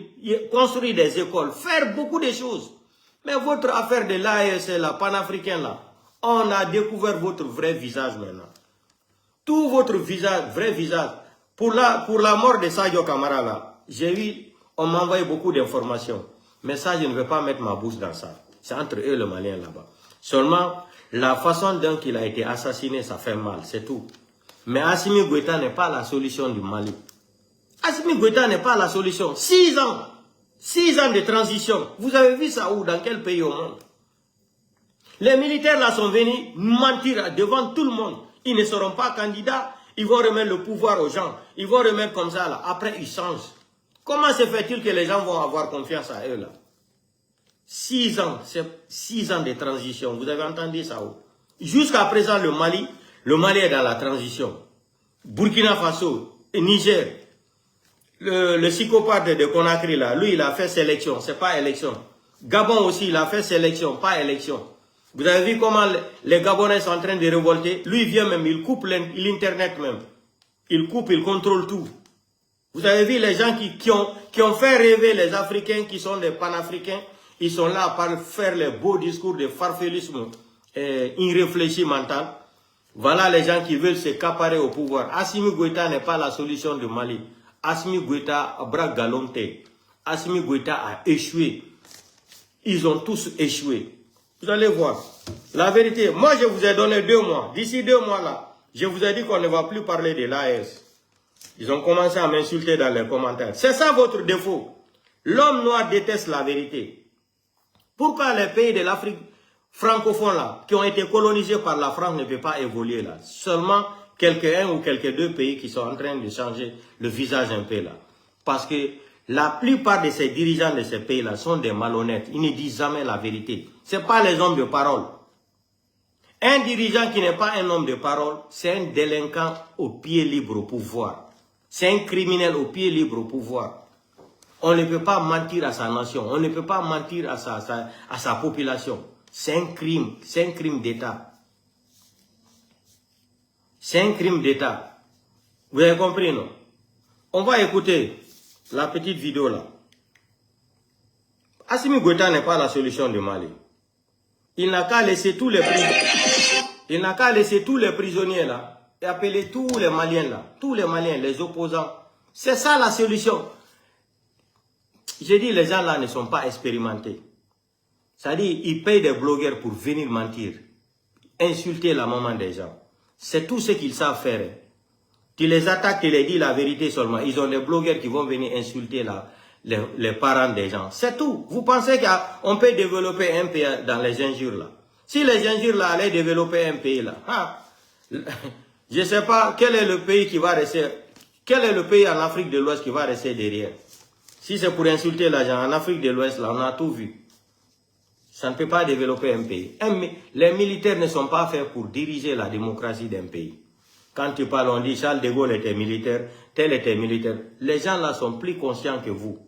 construire des écoles, faire beaucoup de choses. Mais votre affaire de l'AES, la panafricaine là, on a découvert votre vrai visage maintenant. Tout votre visage, vrai visage, Pour la mort de Sadio Camara, là, j'ai vu, on m'a envoyé beaucoup d'informations. Mais ça, je ne vais pas mettre ma bouche dans ça. C'est entre eux, le Malien, là-bas. Seulement, la façon dont il a été assassiné, ça fait mal, c'est tout. Mais Assimi Goïta n'est pas la solution du Mali. Assimi Goïta n'est pas la solution. 6 ans. 6 ans de transition. Vous avez vu ça où? Dans quel pays au monde? Les militaires là sont venus mentir devant tout le monde. Ils ne seront pas candidats. Ils vont remettre le pouvoir aux gens. Ils vont remettre comme ça là. Après, ils changent. Comment se fait-il que les gens vont avoir confiance à eux là? 6 ans. C'est 6 ans de transition. Vous avez entendu ça où? Jusqu'à présent, le Mali est dans la transition. Burkina Faso, Niger, le psychopathe de Conakry là, lui il a fait sélection, c'est pas élection. Gabon aussi, il a fait sélection, pas élection. Vous avez vu comment les Gabonais sont en train de révolter? Lui il vient même, il coupe l'internet même. Il coupe, il contrôle tout. Vous avez vu les gens qui ont fait rêver les Africains, qui sont des panafricains, ils sont là pour faire les beaux discours de farfelisme irréfléchi mental. Voilà les gens qui veulent se caparer au pouvoir. Assimi Goïta n'est pas la solution du Mali. Assimi Goïta a bras galonté. Assimi Goïta a échoué. Ils ont tous échoué. Vous allez voir. La vérité, moi je vous ai donné 2 mois. D'ici 2 mois là, je vous ai dit qu'on ne va plus parler de l'AES. Ils ont commencé à m'insulter dans les commentaires. C'est ça votre défaut. L'homme noir déteste la vérité. Pourquoi les pays de l'Afrique francophone là, qui ont été colonisés par la France, ne peuvent pas évoluer là? Seulement quelques-uns ou quelques 2 pays qui sont en train de changer le visage un peu là. Parce que la plupart de ces dirigeants de ces pays là sont des malhonnêtes. Ils ne disent jamais la vérité. Ce n'est pas les hommes de parole. Un dirigeant qui n'est pas un homme de parole, c'est un délinquant au pied libre au pouvoir. C'est un criminel au pied libre au pouvoir. On ne peut pas mentir à sa nation. On ne peut pas mentir à sa population. C'est un crime d'État. C'est un crime d'État. Vous avez compris, non? On va écouter la petite vidéo là. Assimi Goïta n'est pas la solution du Mali. Il n'a qu'à laisser tous les prisonniers. Il n'a qu'à laisser tous les prisonniers là et appeler tous les Maliens là, tous les Maliens, les opposants. C'est ça la solution. J'ai dit les gens là ne sont pas expérimentés. C'est-à-dire, ils payent des blogueurs pour venir mentir, insulter la maman des gens. C'est tout ce qu'ils savent faire. Tu les attaques, tu les dis la vérité seulement. Ils ont des blogueurs qui vont venir insulter les parents des gens. C'est tout. Vous pensez qu'on peut développer un pays dans les injures là? Si les injures là allaient développer un pays là, je ne sais pas quel est le pays qui va rester, quel est le pays en Afrique de l'Ouest qui va rester derrière. Si c'est pour insulter les gens en Afrique de l'Ouest là, on a tout vu. Ça ne peut pas développer un pays. Les militaires ne sont pas faits pour diriger la démocratie d'un pays. Quand tu parles, on dit Charles de Gaulle était militaire, tel était militaire. Les gens là sont plus conscients que vous.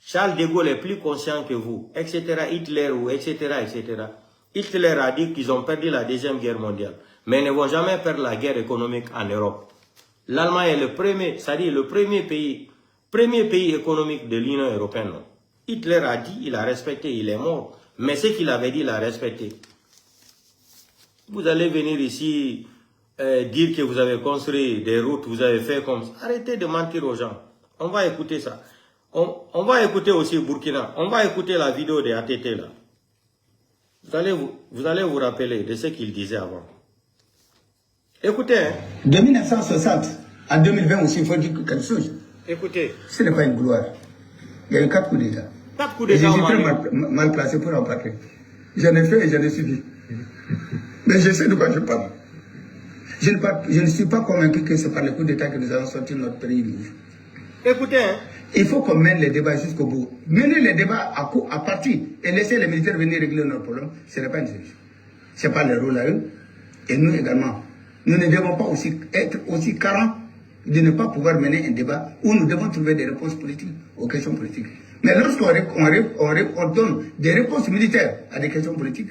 Charles de Gaulle est plus conscient que vous, etc. Hitler ou etc. etc. Hitler a dit qu'ils ont perdu la Deuxième Guerre mondiale, mais ils ne vont jamais perdre la guerre économique en Europe. L'Allemagne est le premier, c'est-à-dire le premier pays économique de l'Union européenne. Hitler a dit, il a respecté, il est mort. Mais ce qu'il avait dit, il a respecté. Vous allez venir ici dire que vous avez construit des routes, vous avez fait comme ça. Arrêtez de mentir aux gens. On va écouter ça. On va écouter aussi Burkina. On va écouter la vidéo de ATT là. Vous allez vous rappeler de ce qu'il disait avant. Écoutez. Hein. De 1960 à 2020 aussi, il faut dire quelque chose. Écoutez. Ce n'est pas une gloire. Il y a eu 4 coups d'État. 4 coups d'État. Je suis très mal placé pour en parler. J'en ai fait et j'en ai subi. Mais je sais de quoi je parle. Je ne suis pas convaincu que c'est par les coups d'État que nous allons sortir notre pays libre. Écoutez, hein. Il faut qu'on mène les débats jusqu'au bout. Mener les débats à partie et laisser les militaires venir régler nos problèmes, ce n'est pas une solution. Ce n'est pas leur rôle à eux. Et nous également. Nous ne devons pas aussi être aussi carents de ne pas pouvoir mener un débat où nous devons trouver des réponses politiques aux questions politiques. Mais lorsqu'on donne des réponses militaires à des questions politiques,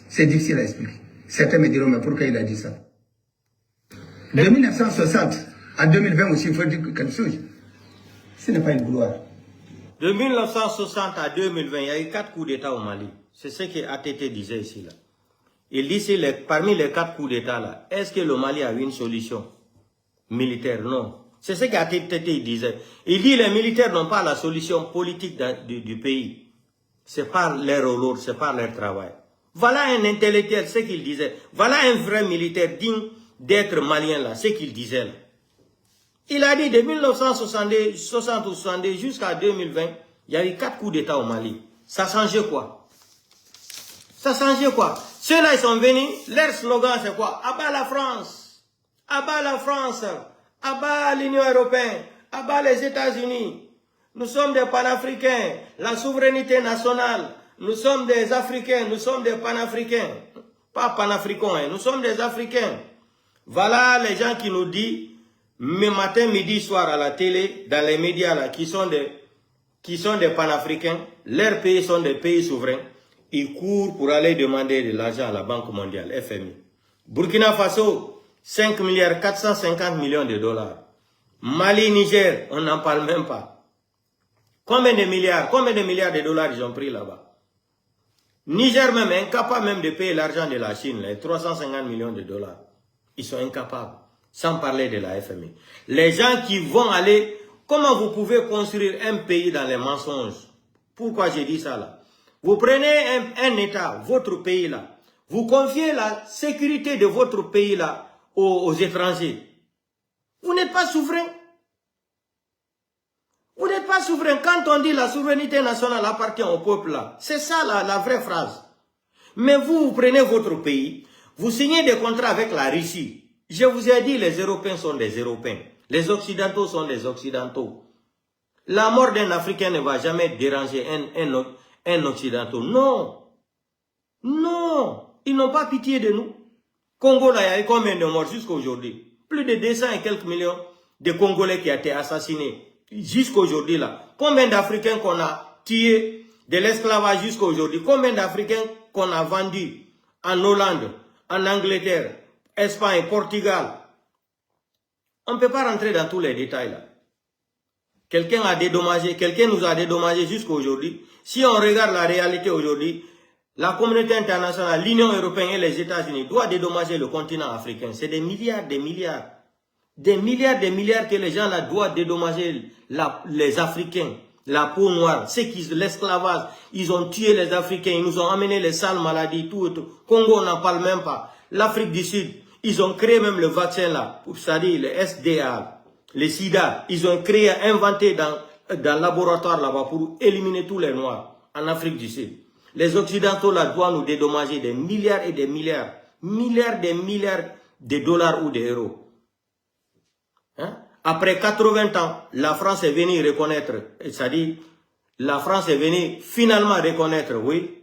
c'est difficile à expliquer. Certains me diront, mais pourquoi il a dit ça? De 1960 à 2020 aussi, il faut dire quelque chose. Ce n'est pas une gloire. De 1960 à 2020, il y a eu 4 coups d'État au Mali. C'est ce que ATT disait ici. Là. Il dit, parmi les 4 coups d'État, là, est-ce que le Mali a eu une solution? militaire, non. C'est ce qu'ATT disait. Il dit les militaires n'ont pas la solution politique du pays. C'est pas leur rôle, c'est pas leur travail. Voilà un intellectuel, ce qu'il disait. Voilà un vrai militaire digne d'être malien là, ce qu'il disait là. Il a dit de 1960 ou 70 jusqu'à 2020, il y a eu 4 coups d'État au Mali. Ça changeait quoi? Ça changeait quoi? Ceux-là, ils sont venus, leur slogan c'est quoi? Abat la France, abat la France, abat l'Union européenne, abat les États-Unis. Nous sommes des panafricains, la souveraineté nationale. Nous sommes des Africains, nous sommes des panafricains. Pas panafricains, hein, nous sommes des Africains. Voilà les gens qui nous disent, matin, midi, soir à la télé, dans les médias là, qui sont des panafricains. Leurs pays sont des pays souverains. Ils courent pour aller demander de l'argent à la Banque mondiale, FMI. Burkina Faso, 5 milliards 450 millions de dollars. Mali, Niger, on n'en parle même pas. Combien de milliards de dollars ils ont pris là-bas? Niger même, incapable même de payer l'argent de la Chine, les 350 millions de dollars. Ils sont incapables, sans parler de la FMI. Les gens qui vont aller, comment vous pouvez construire un pays dans les mensonges? Pourquoi j'ai dit ça là? Vous prenez un État, votre pays là, vous confiez la sécurité de votre pays là aux étrangers. Vous n'êtes pas souverain. Vous n'êtes pas souverain. Quand on dit la souveraineté nationale appartient au peuple là, c'est ça la vraie phrase. Mais vous prenez votre pays, vous signez des contrats avec la Russie. Je vous ai dit, les Européens sont des Européens. Les Occidentaux sont des Occidentaux. La mort d'un Africain ne va jamais déranger un Occidental. Non. Non. Ils n'ont pas pitié de nous. Congo, là, il y a eu combien de morts jusqu'à aujourd'hui? Plus de 200 et quelques millions de Congolais qui ont été assassinés. Jusqu'à aujourd'hui, là. Combien d'Africains qu'on a tués de l'esclavage jusqu'à aujourd'hui? Combien d'Africains qu'on a vendus en Hollande, en Angleterre, Espagne, Portugal? On ne peut pas rentrer dans tous les détails, là. Quelqu'un a dédommagé, quelqu'un nous a dédommagé jusqu'à aujourd'hui. Si on regarde la réalité aujourd'hui, la communauté internationale, l'Union européenne et les États-Unis doivent dédommager le continent africain. C'est des milliards, des milliards. Des milliards que les gens là doivent dédommager les Africains. La peau noire, l'esclavage. Ils ont tué les Africains, ils nous ont amené les sales maladies, tout et tout. Congo, on n'en parle même pas. L'Afrique du Sud, ils ont créé même le vaccin là, c'est-à-dire le SDA, le SIDA. Ils ont créé, inventé dans le laboratoire là-bas pour éliminer tous les Noirs en Afrique du Sud. Les Occidentaux là doivent nous dédommager des milliards et des milliards. Milliards de dollars ou d'euros. Hein? Après 80 ans, la France est venue reconnaître, c'est-à-dire, la France est venue finalement reconnaître, oui,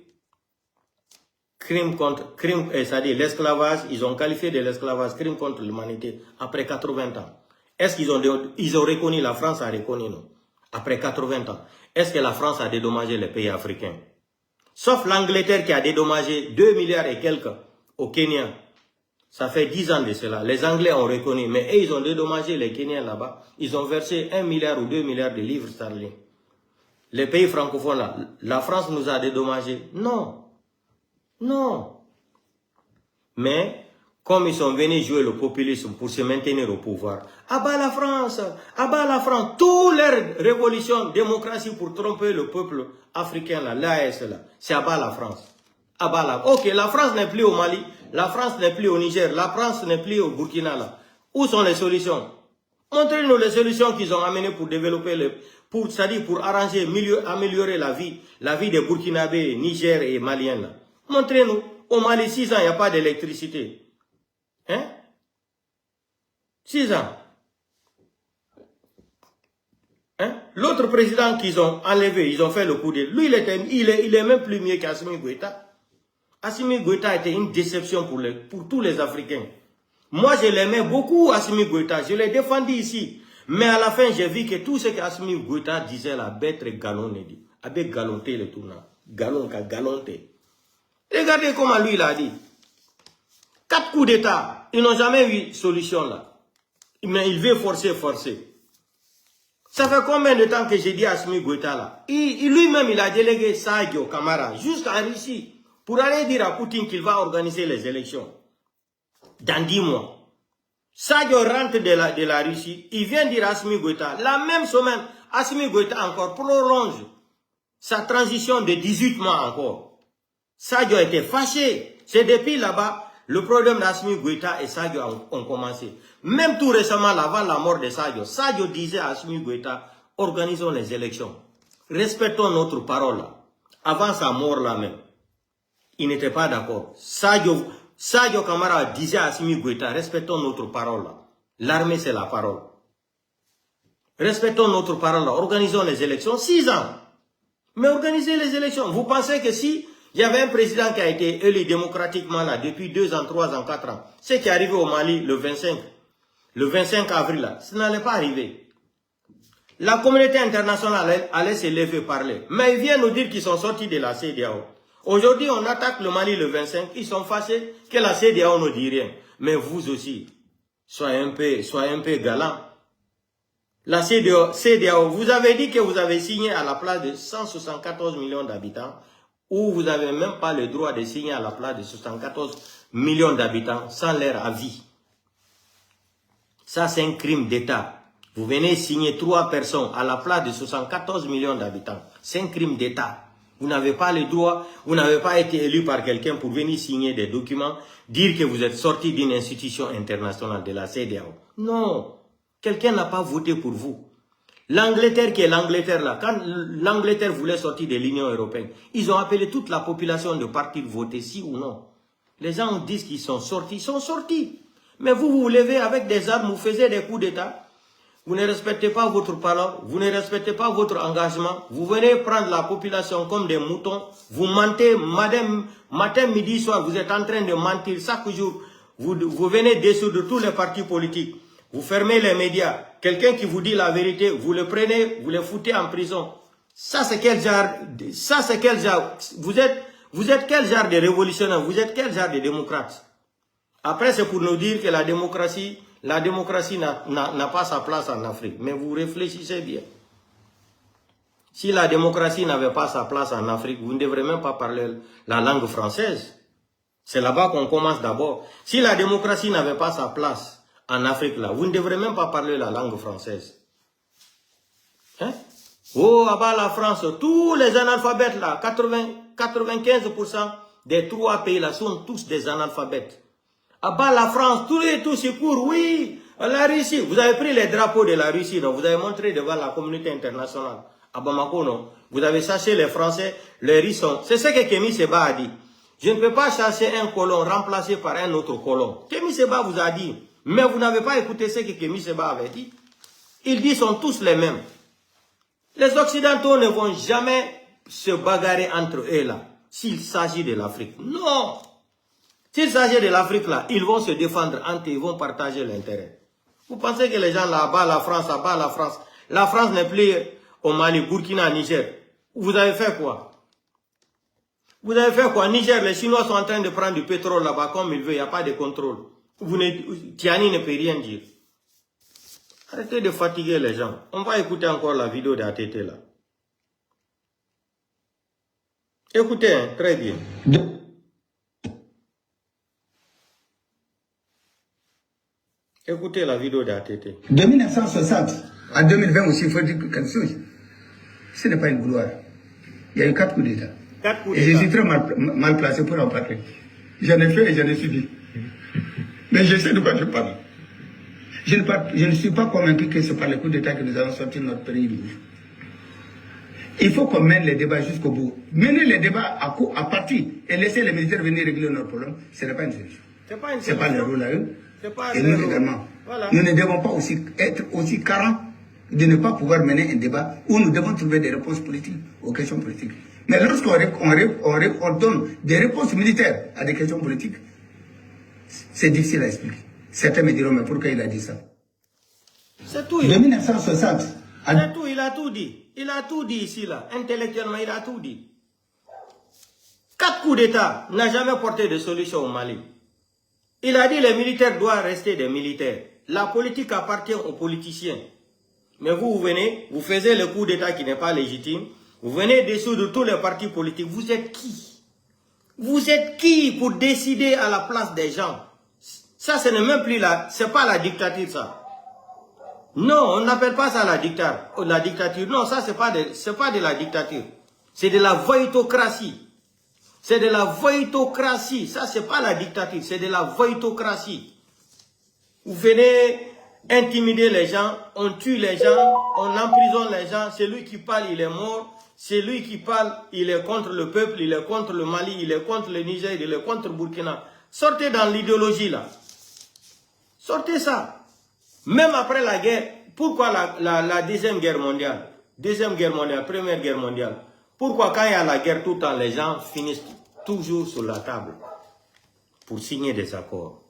c'est-à-dire l'esclavage, ils ont qualifié de l'esclavage, crime contre l'humanité, après 80 ans. Est-ce qu'ils ont reconnu, la France a reconnu, non? Après 80 ans. Est-ce que la France a dédommagé les pays africains? Sauf l'Angleterre qui a dédommagé 2 milliards et quelques au Kenya. Ça fait 10 ans de cela. Les Anglais ont reconnu, mais eux, ils ont dédommagé les Kenyans là-bas. Ils ont versé 1 milliard ou 2 milliards de livres sterling. Les pays francophones là, la France nous a dédommagé. Non. Non. Mais, comme ils sont venus jouer le populisme pour se maintenir au pouvoir, abat la France, toutes leurs révolutions, démocratie pour tromper le peuple africain là, l'AS là, c'est abat la France. Ok, la France n'est plus au Mali, la France n'est plus au Niger, la France n'est plus au Burkina là. Où sont les solutions? Montrez-nous les solutions qu'ils ont amenées pour développer c'est-à-dire pour améliorer la vie des Burkinabés, Niger et Maliens là. Montrez-nous. Au Mali, 6 ans, il n'y a pas d'électricité. Hein? 6 ans. Hein? L'autre président qu'ils ont enlevé, ils ont fait le coup de... Lui, il est même plus mieux qu'Assimi Goïta. Assimi Goïta était une déception pour tous les Africains. Moi, je l'aimais beaucoup, Assimi Goïta. Je l'ai défendu ici. Mais à la fin, j'ai vu que tout ce qu'Assimi Goïta disait, la bête galonné. Avec galonté le tournant. Galonté. Regardez comment lui, il a dit. 4 coups d'État. Ils n'ont jamais eu solution là. Mais il veut forcer. Ça fait combien de temps que j'ai dit à Assimi Goïta là? Lui-même, il a délégué Sadio Kamara jusqu'en Russie pour aller dire à Poutine qu'il va organiser les élections dans 10 mois. Sadio rentre de la Russie, il vient dire à Assimi Goïta, la même semaine, Assimi Goïta encore prolonge sa transition de 18 mois encore. Sadio était fâché. C'est depuis là-bas, le problème d'Assimi Goïta et Sadio ont commencé. Même tout récemment, avant la mort de Sadio, Sadio disait à Assimi Goïta, organisons les élections. Respectons notre parole là. Avant sa mort là même. Il n'était pas d'accord. Sadio Kamara disait à Assimi Goïta, respectons notre parole là. L'armée c'est la parole. Respectons notre parole là. Organisons les élections. 6 ans. Mais organisez les élections. Vous pensez que si il y avait un président qui a été élu démocratiquement là depuis 2 ans, 3 ans, 4 ans, ce qui est arrivé au Mali le 25 avril là, ça n'allait pas arriver. La communauté internationale allait se lever parler. Mais ils viennent nous dire qu'ils sont sortis de la CEDEAO. Aujourd'hui, on attaque le Mali le 25. Ils sont fâchés que la CEDEAO ne dit rien. Mais vous aussi, soyez un peu galant. La CEDEAO, vous avez dit que vous avez signé à la place de 174 millions d'habitants, ou vous n'avez même pas le droit de signer à la place de 74 millions d'habitants sans leur avis. Ça, c'est un crime d'État. Vous venez signer 3 personnes à la place de 74 millions d'habitants. C'est un crime d'État. Vous n'avez pas le droit, vous n'avez pas été élu par quelqu'un pour venir signer des documents, dire que vous êtes sorti d'une institution internationale de la CEDEAO. Non. Quelqu'un n'a pas voté pour vous. L'Angleterre qui est l'Angleterre là, quand l'Angleterre voulait sortir de l'Union européenne, ils ont appelé toute la population de partir voter, si ou non. Les gens disent qu'ils sont sortis, ils sont sortis. Mais vous vous levez avec des armes, vous faites des coups d'État. Vous ne respectez pas votre parole, vous ne respectez pas votre engagement. Vous venez prendre la population comme des moutons. Vous mentez matin, midi, soir. Vous êtes en train de mentir chaque jour. Vous venez dissoudre tous les partis politiques. Vous fermez les médias. Quelqu'un qui vous dit la vérité, vous le prenez, vous le foutez en prison. Ça c'est quel genre, vous êtes quel genre de révolutionnaire, vous êtes quel genre de démocrate? Après c'est pour nous dire que la démocratie n'a pas sa place en Afrique. Mais vous réfléchissez bien. Si la démocratie n'avait pas sa place en Afrique, vous ne devrez même pas parler la langue française. C'est là-bas qu'on commence d'abord. Si la démocratie n'avait pas sa place en Afrique, là, vous ne devrez même pas parler la langue française. Hein? Oh, là-bas, la France, tous les analphabètes, là, 95% des 3 pays, là, sont tous des analphabètes. Là-bas, la France, tous ces cours, oui, la Russie, vous avez pris les drapeaux de la Russie, donc vous avez montré devant la communauté internationale. À Bamako, non. Vous avez cherché les Français, les Russes, c'est ce que Kémy Séba a dit. Je ne peux pas chercher un colon remplacé par un autre colon. Kémy Séba vous a dit. Mais vous n'avez pas écouté ce que Kémy Séba avait dit. Il dit qu'ils sont tous les mêmes. Les Occidentaux ne vont jamais se bagarrer entre eux là, s'il s'agit de l'Afrique. Non. S'il s'agit de l'Afrique là, ils vont se défendre entre eux, ils vont partager l'intérêt. Vous pensez que les gens là-bas, la France, la France n'est plus au Mali, Burkina, Niger. Vous avez fait quoi? Vous avez fait quoi? Niger, les Chinois sont en train de prendre du pétrole là-bas comme ils veulent, il n'y a pas de contrôle. Tiani ne peut rien dire. Arrêtez de fatiguer les gens. On va écouter encore la vidéo d'ATT là. Écoutez, hein, très bien. Écoutez la vidéo d'ATT. De 1960 à 2020 aussi, il faut dire quelque chose. Ce n'est pas une gloire. Il y a eu 4 coups d'État. Et je suis très mal placé pour en parler. J'en ai fait et j'en ai subi. Mais je sais de quoi je parle. Je ne suis pas convaincu que c'est par les coups d'État que nous allons sortir notre pays. Il faut qu'on mène les débats jusqu'au bout. Mener les débats à partie et laisser les militaires venir régler nos problèmes, ce n'est pas une solution. Ce n'est pas leur rôle à eux. Et nous également. Voilà. Nous ne devons pas être aussi carents de ne pas pouvoir mener un débat où nous devons trouver des réponses politiques aux questions politiques. Mais lorsqu'on donne des réponses militaires à des questions politiques, c'est difficile à expliquer. Certains me diront, mais pourquoi il a dit ça? C'est tout. De 1960. C'est tout, il a tout dit. Il a tout dit ici, là. Intellectuellement, il a tout dit. 4 coups d'État n'a jamais porté de solution au Mali. Il a dit que les militaires doivent rester des militaires. La politique appartient aux politiciens. Mais vous venez, vous faites le coup d'État qui n'est pas légitime. Vous venez dissoudre tous les partis politiques. Vous êtes qui? Vous êtes qui pour décider à la place des gens? Ça, ce n'est même plus c'est pas la dictature, ça. Non, on n'appelle pas ça la dictature. Non, ça, c'est pas de la dictature. C'est de la voïtocratie. C'est de la voïtocratie. Ça, c'est pas la dictature, c'est de la voïtocratie. Vous venez intimider les gens, on tue les gens, on emprisonne les gens. Celui qui parle, il est mort. Celui qui parle, il est contre le peuple, il est contre le Mali, il est contre le Niger, il est contre le Burkina. Sortez dans l'idéologie, là. Sortez ça. Même après la guerre, pourquoi la deuxième guerre mondiale? Deuxième guerre mondiale, première guerre mondiale. Pourquoi quand il y a la guerre, tout le temps, les gens finissent toujours sur la table pour signer des accords?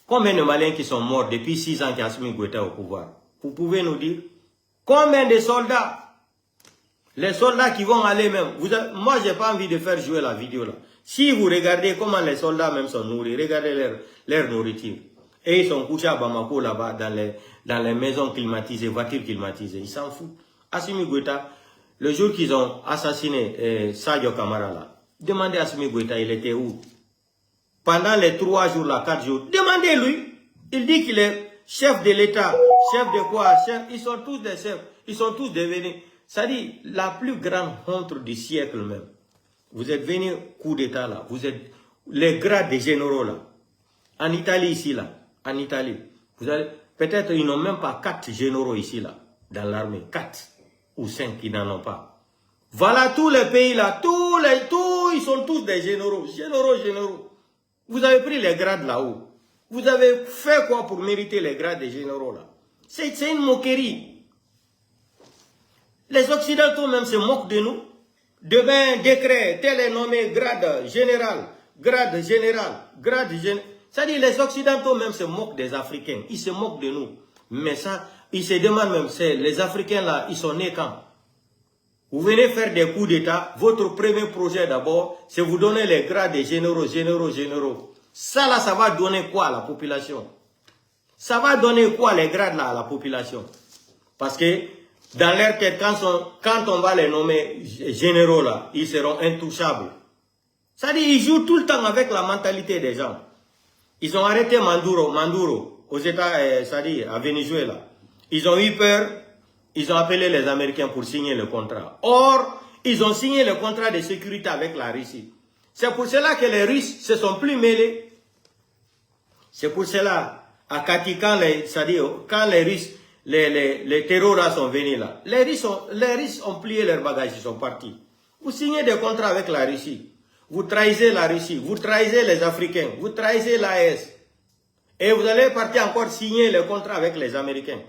Combien de Maliens qui sont morts depuis 6 ans qu'Assimi Goïta au pouvoir? Vous pouvez nous dire? Combien de soldats? Les soldats qui vont aller même. Moi, je n'ai pas envie de faire jouer la vidéo là. Si vous regardez comment les soldats même sont nourris, regardez leur nourriture. Et ils sont couchés à Bamako là-bas dans les maisons climatisées, voitures climatisées. Ils s'en foutent. Assimi Goïta, le jour qu'ils ont assassiné Sadio Kamara là, demandez à Assimi Goïta, il était où? Pendant les 3 jours là, 4 jours, demandez-lui. Il dit qu'il est chef de l'État, chef de quoi? Chef, ils sont tous des chefs, ils sont tous devenus. Ça dit, la plus grande honte du siècle même. Vous êtes venus coup d'État là, vous êtes les grades des généraux là. En Italie ici là, en Italie, vous avez peut-être ils n'ont même pas 4 généraux ici là, dans l'armée, 4 ou 5 qui n'en ont pas. Voilà tous les pays là, tous, ils sont tous des généraux, généraux. Vous avez pris les grades là-haut. Vous avez fait quoi pour mériter les grades des généraux là? C'est une moquerie. Les Occidentaux même se moquent de nous. Demain, décret, tel est nommé grade général. C'est-à-dire les Occidentaux même se moquent des Africains. Ils se moquent de nous. Mais ça, ils se demandent même, les Africains là, ils sont nés quand? Vous venez faire des coups d'État. Votre premier projet d'abord, c'est vous donner les grades des généraux. Ça là, ça va donner quoi à la population? Ça va donner quoi les grades là à la population? Parce que dans leur tête, quand on va les nommer généraux là, ils seront intouchables. C'est-à-dire, ils jouent tout le temps avec la mentalité des gens. Ils ont arrêté Maduro aux États, c'est-à-dire à Venezuela. Ils ont eu peur, ils ont appelé les Américains pour signer le contrat. Or, ils ont signé le contrat de sécurité avec la Russie. C'est pour cela que les Russes se sont plus mêlés. C'est pour cela, à Kati, quand les Russes, les terroristes sont venus là, les Russes ont plié leurs bagages, ils sont partis. Vous signez des contrats avec la Russie. Vous trahissez la Russie, vous trahissez les Africains, vous trahissez l'AES. Et vous allez partir encore signer le contrat avec les Américains.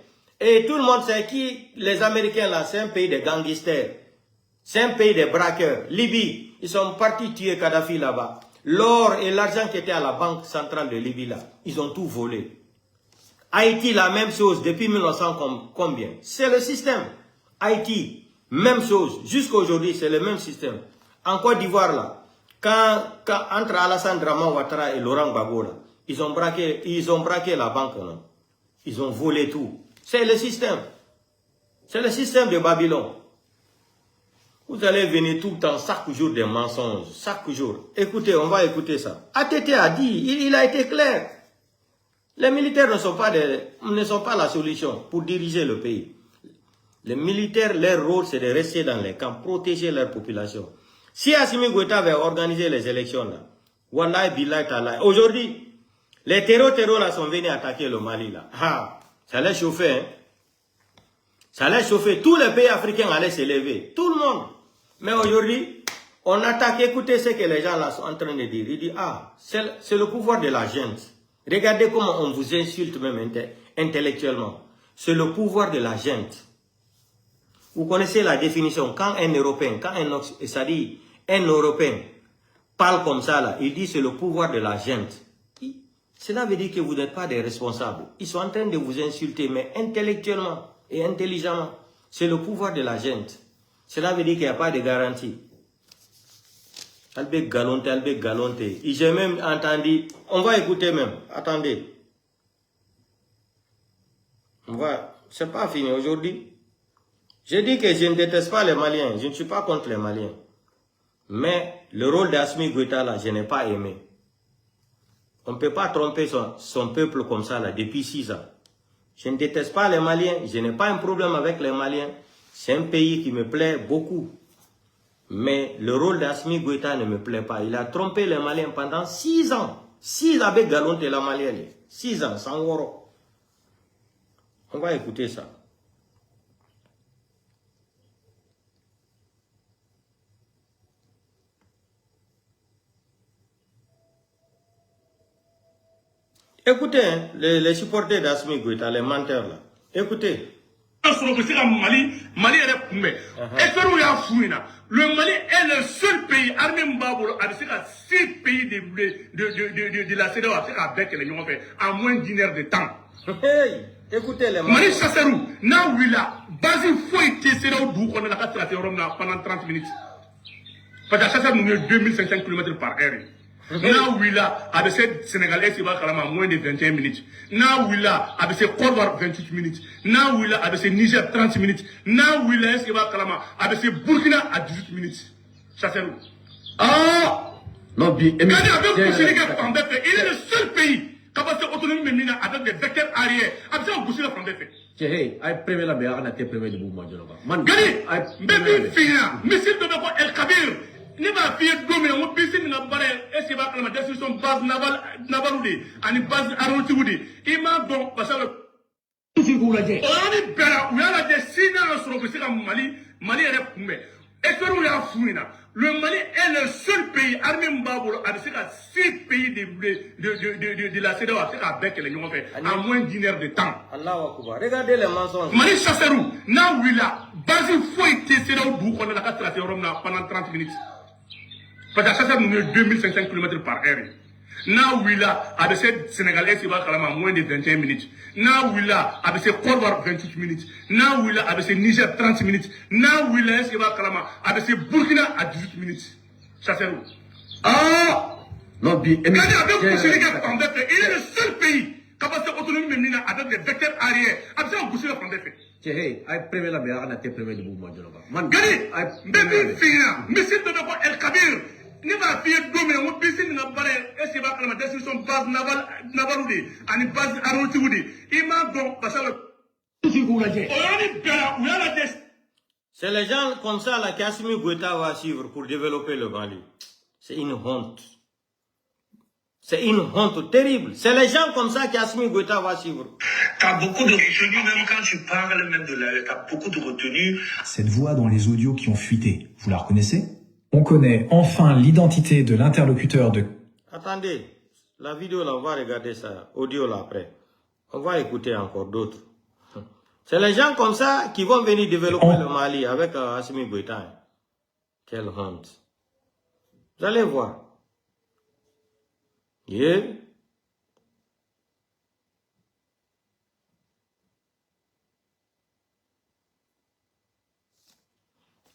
Et tout le monde sait qui, les Américains là, c'est un pays de gangsters. C'est un pays de braqueurs. Libye, ils sont partis tuer Kadhafi là-bas. L'or et l'argent qui était à la banque centrale de Libye là, ils ont tout volé. Haïti, la même chose, depuis 1900 combien? C'est le système. Haïti, même chose. Jusqu'à aujourd'hui, c'est le même système. En Côte d'Ivoire là, entre Alassane Draman Ouattara et Laurent Gbagbo là, ils ont braqué la banque, non? Ils ont volé tout. C'est le système. C'est le système de Babylone. Vous allez venir tout le temps, chaque jour des mensonges, chaque jour. Écoutez, on va écouter ça. ATT a dit, il a été clair. Les militaires ne sont pas la solution pour diriger le pays. Les militaires, leur rôle, c'est de rester dans les camps, protéger leur population. Si Assimi Goïta avait organisé les élections là, Wallahi Billahi Talahi, aujourd'hui, les terroristes là sont venus attaquer le Mali là. Ah, ça allait chauffer, hein. Ça allait chauffer. Tous les pays africains allaient se lever. Tout le monde. Mais aujourd'hui, on attaque. Écoutez ce que les gens là sont en train de dire. Ils disent, ah, c'est le pouvoir de la gente. Regardez comment on vous insulte même intellectuellement. C'est le pouvoir de la gente. Vous connaissez la définition. Quand un Européen, c'est-à-dire un Européen parle comme ça là, il dit c'est le pouvoir de la gente. Cela veut dire que vous n'êtes pas des responsables. Ils sont en train de vous insulter, mais intellectuellement et intelligemment. C'est le pouvoir de la gente. Cela veut dire qu'il n'y a pas de garantie. Albert Galonte. J'ai même entendu, on va écouter même, attendez. C'est pas fini aujourd'hui. J'ai dit que je ne déteste pas les Maliens, je ne suis pas contre les Maliens. Mais le rôle d'Assimi Goïta là, je n'ai pas aimé. On ne peut pas tromper son peuple comme ça là, depuis 6 ans. Je ne déteste pas les Maliens, je n'ai pas un problème avec les Maliens. C'est un pays qui me plaît beaucoup. Mais le rôle d'Assimi Goïta ne me plaît pas. Il a trompé les Maliens pendant 6 ans. 6 avec Galon et la Malienne. 6 ans, sans Woro. On va écouter ça. Écoutez, hein, les supporters d'Assimi Goïta, les menteurs là. Écoutez. Le Mali est le seul pays, armé Mbabolo, avec 6 pays de la CEDEAO, avec les gens en moins d'une heure de temps. Hey, écoutez les Mali Chasserou, na wila, basi faut été CEDEAO d'où on a la traité pendant 30 minutes. Parce que Chasserou nous est 2500 km par heure. Na wila, avec ces Sénégalais, c'est moins de 21 minutes. Na wila, avec ces Côte d'Ivoire, 28 minutes. Na wila, avec ces Niger, 30 minutes. Na wila, c'est avec ces Burkina à 18 minutes. Chasserou. Ah! Non, bien, il est le seul pays capable d'autonomie féminine avec des vecteurs arrière. Avec ça, on bouge la frontière. Hey, I premier la meilleure, on a été premier de mouvement. Gani, bébé fina, monsieur de Bako El Kabir. Ne va faire dominer mon piscine n'a pas et c'est pas la décision base naval ani base aéronautique il m'a donc parce que on est bela où a des signes sur le pays Mali est kumbe espérons ya fouina le Mali est le seul pays armé Mbabolo avec 6 pays de la CEDEAO avec les gens fait en moins d'une heure de temps. Allahu Akbar. Regardez les mensonges. Mali Chasserou na wila base faut été CEDEAO d'où on a la traité pendant 30 minutes. Parce que ça nous est 2500 km par heure. Na wila, avec ces Sénégalais, c'est pas moins de 21 minutes. Na wila, avec ces Côte d'Ivoire, 28 minutes. Na wila, avec ces Niger, 30 minutes. Na wila, c'est pas avec ces Burkina à 18 minutes. Chasserou. Ah! Non, bien, il est le seul pays capable d'autonomie féminine avec des vecteurs arrière. Avec ça, on bouge la frontière. Hey, I premier la meilleure, on a été premier de mouvement. Gani, bébé fina, monsieur de Bako El Kabir. Ne va faire dominer mon piscine n'a pas et c'est pas la décision base naval ani base aéronautique il m'a donc parce que C'est les gens comme ça là qu'Assimi Goïta va suivre pour développer le Mali. C'est une honte. C'est une honte terrible. C'est les gens comme ça qu'Assimi Goïta va suivre. T'as beaucoup de retenue, même quand tu parles même de la... T'as beaucoup de retenue. Cette voix dans les audios qui ont fuité, vous la reconnaissez? On connaît enfin l'identité de l'interlocuteur de... Attendez, la vidéo là, on va regarder ça, audio là après. On va écouter encore d'autres. C'est les gens comme ça qui vont venir développer le Mali avec Assimi Goïta. Quelle honte. Vous allez voir. Yeah.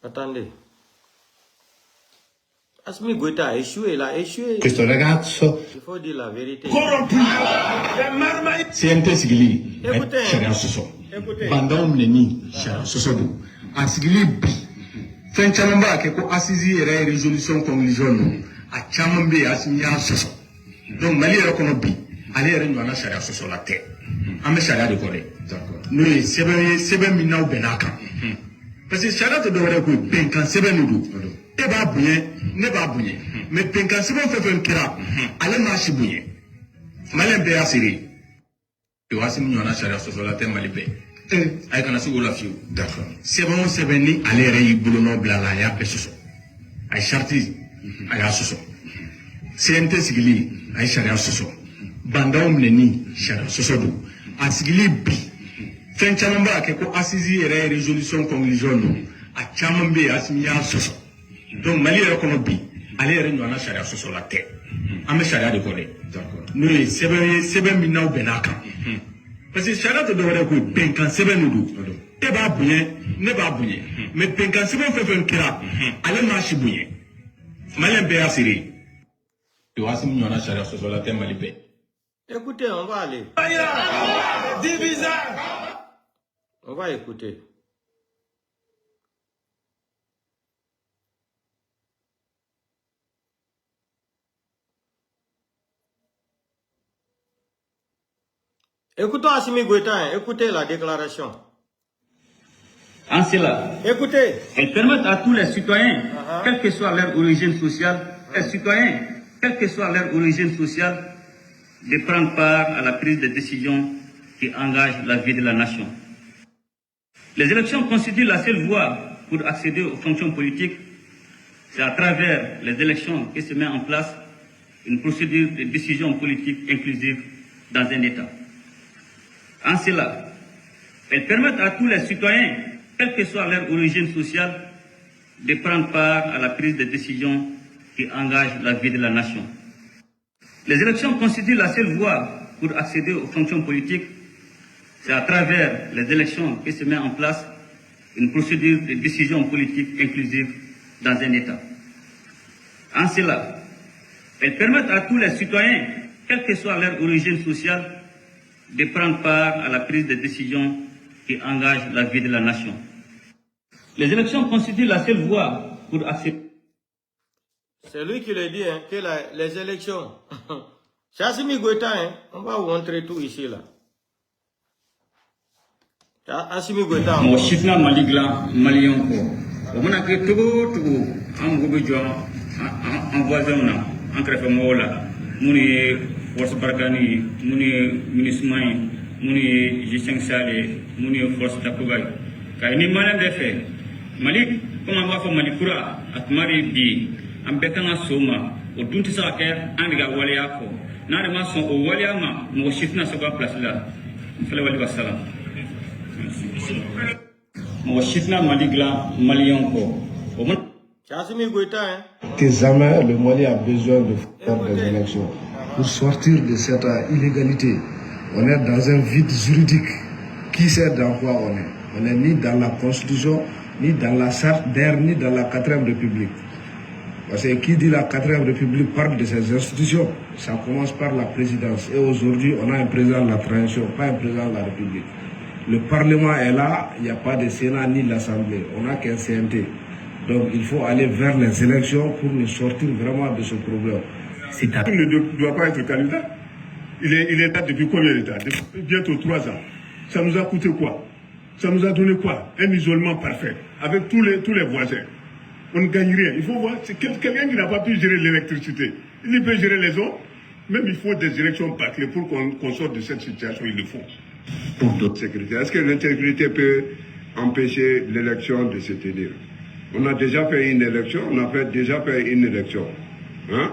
Attendez. Assimi Goïta a échoué, il a échoué. Questo ragazzo Il faut dire la vérité. corrompu. CNT sigili Écoutez. sharia soso Écoutez. bandaw neni sharia soso do a sigili bi fɛn caman b'a kɛ ko assisi yɛrɛ résolution conclusion no a caman bɛ yen Assimi y'a sɔsɔ donc Mali yɛrɛ kɔnɔ bi ale yɛrɛ ɲɔgɔnna sariya sɔsɔ la tɛ an bɛ sariya de kɔ dɛ n'o ye sɛbɛn min n'aw bɛnn'a kan parce que sariya tɛ dɔwɛrɛ ko bɛnkan sɛbɛn de don e b'a bonya ne b'a bonya mais bɛnkan sɛbɛn fɛn fɛn kɛra ale m'a si bonya Malien bɛɛ y'a seri o Assimi ɲɔgɔnna sariya sɔsɔ la tɛ Mali bɛɛ a ye kana se k'o la fiyewu d'accord sɛbɛn o sɛbɛn ni ale yɛrɛ y'i bolonɔ bila a la a y'a bɛɛ sɔsɔ a ye charte a y'a sɔsɔ CNT sigili a ye sariya sɔsɔ bandaw minɛni sariya sɔsɔ don a sigili bi fɛn caman b'a kɛ ko assisi yɛrɛ résolution conclusion no a caman bɛ yen Assimi y'a sɔsɔ donc Mali yɛrɛ kɔnɔ bi ale yɛrɛ ɲɔgɔnna sariya sɔsɔ la tɛ an bɛ sariya de kɔ dɛ n'o ye sɛbɛn min n'aw bɛnn'a kan parce que sariya tɛ dɔwɛrɛ ko bɛnkan sɛbɛn de don e b'a bonya ne b'a bonya mais bɛnkan sɛbɛn fɛn fɛn kɛra ale m'a si bonya Malien bɛɛ y'a seri o Assimi ɲɔgɔnna sariya sɔsɔ la tɛ Mali bɛɛ. Écoutez, on va aller. Divisa. On va écouter. Écoutons Assimi Goïta, hein. Écoutez la déclaration. En cela, Écoutez. elles permettent à tous les citoyens, quelle que soit leur origine sociale, de prendre part à la prise de décisions qui engagent la vie de la nation. Les élections constituent la seule voie pour accéder aux fonctions politiques. C'est à travers les élections que se met en place une procédure de décision politique inclusive dans un État. En cela, elles permettent à tous les citoyens, quelle que soit leur origine sociale, de prendre part à la prise de décisions qui engagent la vie de la nation. Les élections constituent la seule voie pour accéder aux fonctions politiques. C'est à travers les élections que se met en place une procédure de décision politique inclusive dans un État. En cela, elles permettent à tous les citoyens, quelle que soit leur origine sociale, de prendre part à la prise de décisions qui engagent la vie de la nation. Les élections constituent la seule voie pour accéder. C'est lui qui le dit, hein, que les élections. C'est Assimi Goïta, hein. On va vous montrer tout ici, là. Assimi Goïta. Mon chifna maligla malien ko. On a que tout en gobejo en voisin na en crève mola. Muni force barkani, muni munismai, muni jiseng sale, muni force takugay. Kay ni manan defe. Malik comment va faire malikura atmari bi ambekanga soma o dunti sa ke andiga waliya ko. Na ma son o waliya ma mo chifna sa place là. Fale wali wassalam. Mon chifna maligla malien ko. C'est Assimi Goïta, hein. Que jamais le Mali a besoin de faire des élections. Pour sortir de cette illégalité, on est dans un vide juridique. Qui sait dans quoi on est? On n'est ni dans la Constitution, ni dans la Charte d'air, ni dans la 4e République. Parce que qui dit la 4e République parle de ses institutions. Ça commence par la présidence. Et aujourd'hui, on a un président de la transition, pas un président de la République. Le Parlement est là, il n'y a pas de Sénat ni l'Assemblée. On n'a qu'un CNT. Donc il faut aller vers les élections pour nous sortir vraiment de ce problème. Il ne doit pas être candidat. Il est là depuis combien de temps? Depuis bientôt 3 ans. Ça nous a coûté quoi? Ça nous a donné quoi? Un isolement parfait, avec tous les voisins. On ne gagne rien. Il faut voir, c'est quelqu'un qui n'a pas pu gérer l'électricité. Il peut gérer les eaux. Même il faut des élections bâclées pour qu'on sorte de cette situation, il le faut. Pour d'autres sécurités. Est-ce que l'intégrité peut empêcher l'élection de se tenir? On a déjà fait une élection, Hein?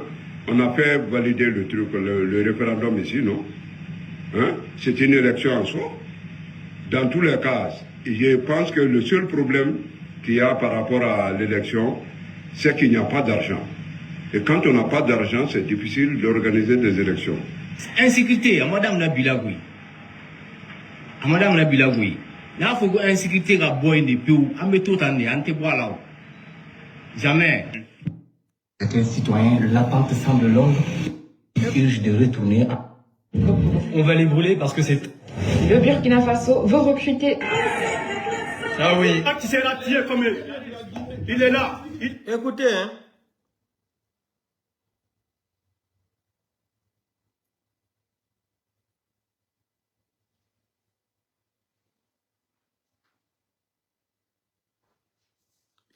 On a fait valider le truc, le référendum ici, non? Hein? C'est une élection en soi. Dans tous les cas, je pense que le seul problème qu'il y a par rapport à l'élection, c'est qu'il n'y a pas d'argent. Et quand on n'a pas d'argent, c'est difficile d'organiser des élections. Insécurité, à Madame Nabilagoui. N'a faut insécurité à boire des pays, à mettre tout en ante boire là. Jamais. C'est un citoyen, l'attente semble longue, il urge de retourner. On va les brûler parce que c'est... Le Burkina Faso veut recruter. Ah oui. Qui s'est là, comme il est là. Écoutez, hein.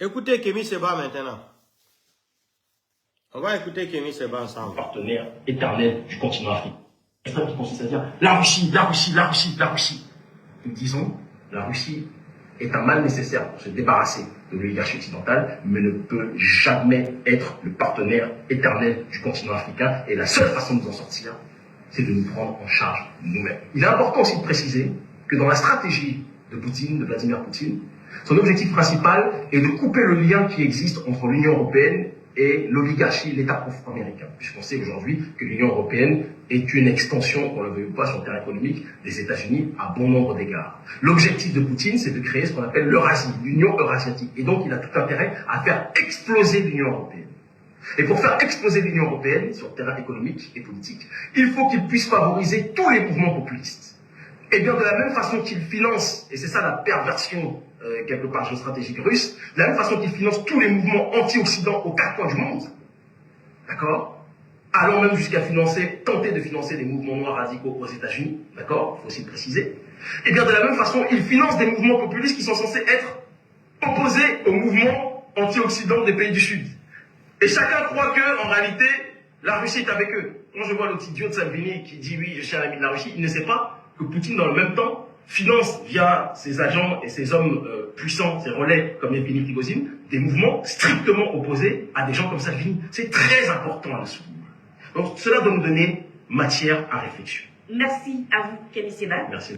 Écoutez Kémy Séba maintenant. On va écouter Kémy Séba ensemble. Partenaire éternel du continent africain. C'est ça qui consiste à dire la Russie. Nous disons, la Russie est un mal nécessaire pour se débarrasser de l'oligarchie occidentale, mais ne peut jamais être le partenaire éternel du continent africain. Et la seule façon de nous en sortir, c'est de nous prendre en charge nous-mêmes. Il est important aussi de préciser que dans la stratégie de Poutine, de Vladimir Poutine, son objectif principal est de couper le lien qui existe entre l'Union européenne et l'oligarchie, l'État profond américain. Puisqu'on sait aujourd'hui que l'Union européenne est une extension, qu'on le veuille ou pas, sur le terrain économique des États-Unis à bon nombre d'égards. L'objectif de Poutine, c'est de créer ce qu'on appelle l'Eurasie, l'Union eurasiatique. Et donc, il a tout intérêt à faire exploser l'Union européenne. Et pour faire exploser l'Union européenne, sur le terrain économique et politique, il faut qu'il puisse favoriser tous les mouvements populistes. Et bien, de la même façon qu'il finance, et c'est ça la perversion quelque part géostratégique russe, de la même façon qu'il finance tous les mouvements anti-occidentaux aux 4 coins du monde, d'accord? allant même jusqu'à tenter de financer des mouvements noirs radicaux aux États-Unis, d'accord, il faut aussi le préciser. Et bien de la même façon, ils financent des mouvements populistes qui sont censés être opposés aux mouvements anti-occidentaux des pays du Sud. Et chacun croit que, en réalité, la Russie est avec eux. Quand je vois l'autre idiot de Salvini qui dit oui, je suis un ami de la Russie, il ne sait pas que Poutine, dans le même temps, finance via ses agents et ses hommes puissants, ses relais comme Yevgeny Prigozhin, des mouvements strictement opposés à des gens comme Salvini. C'est très important à le souligner. Donc cela doit nous donner matière à réflexion. Merci à vous, Kémy Séba. Merci.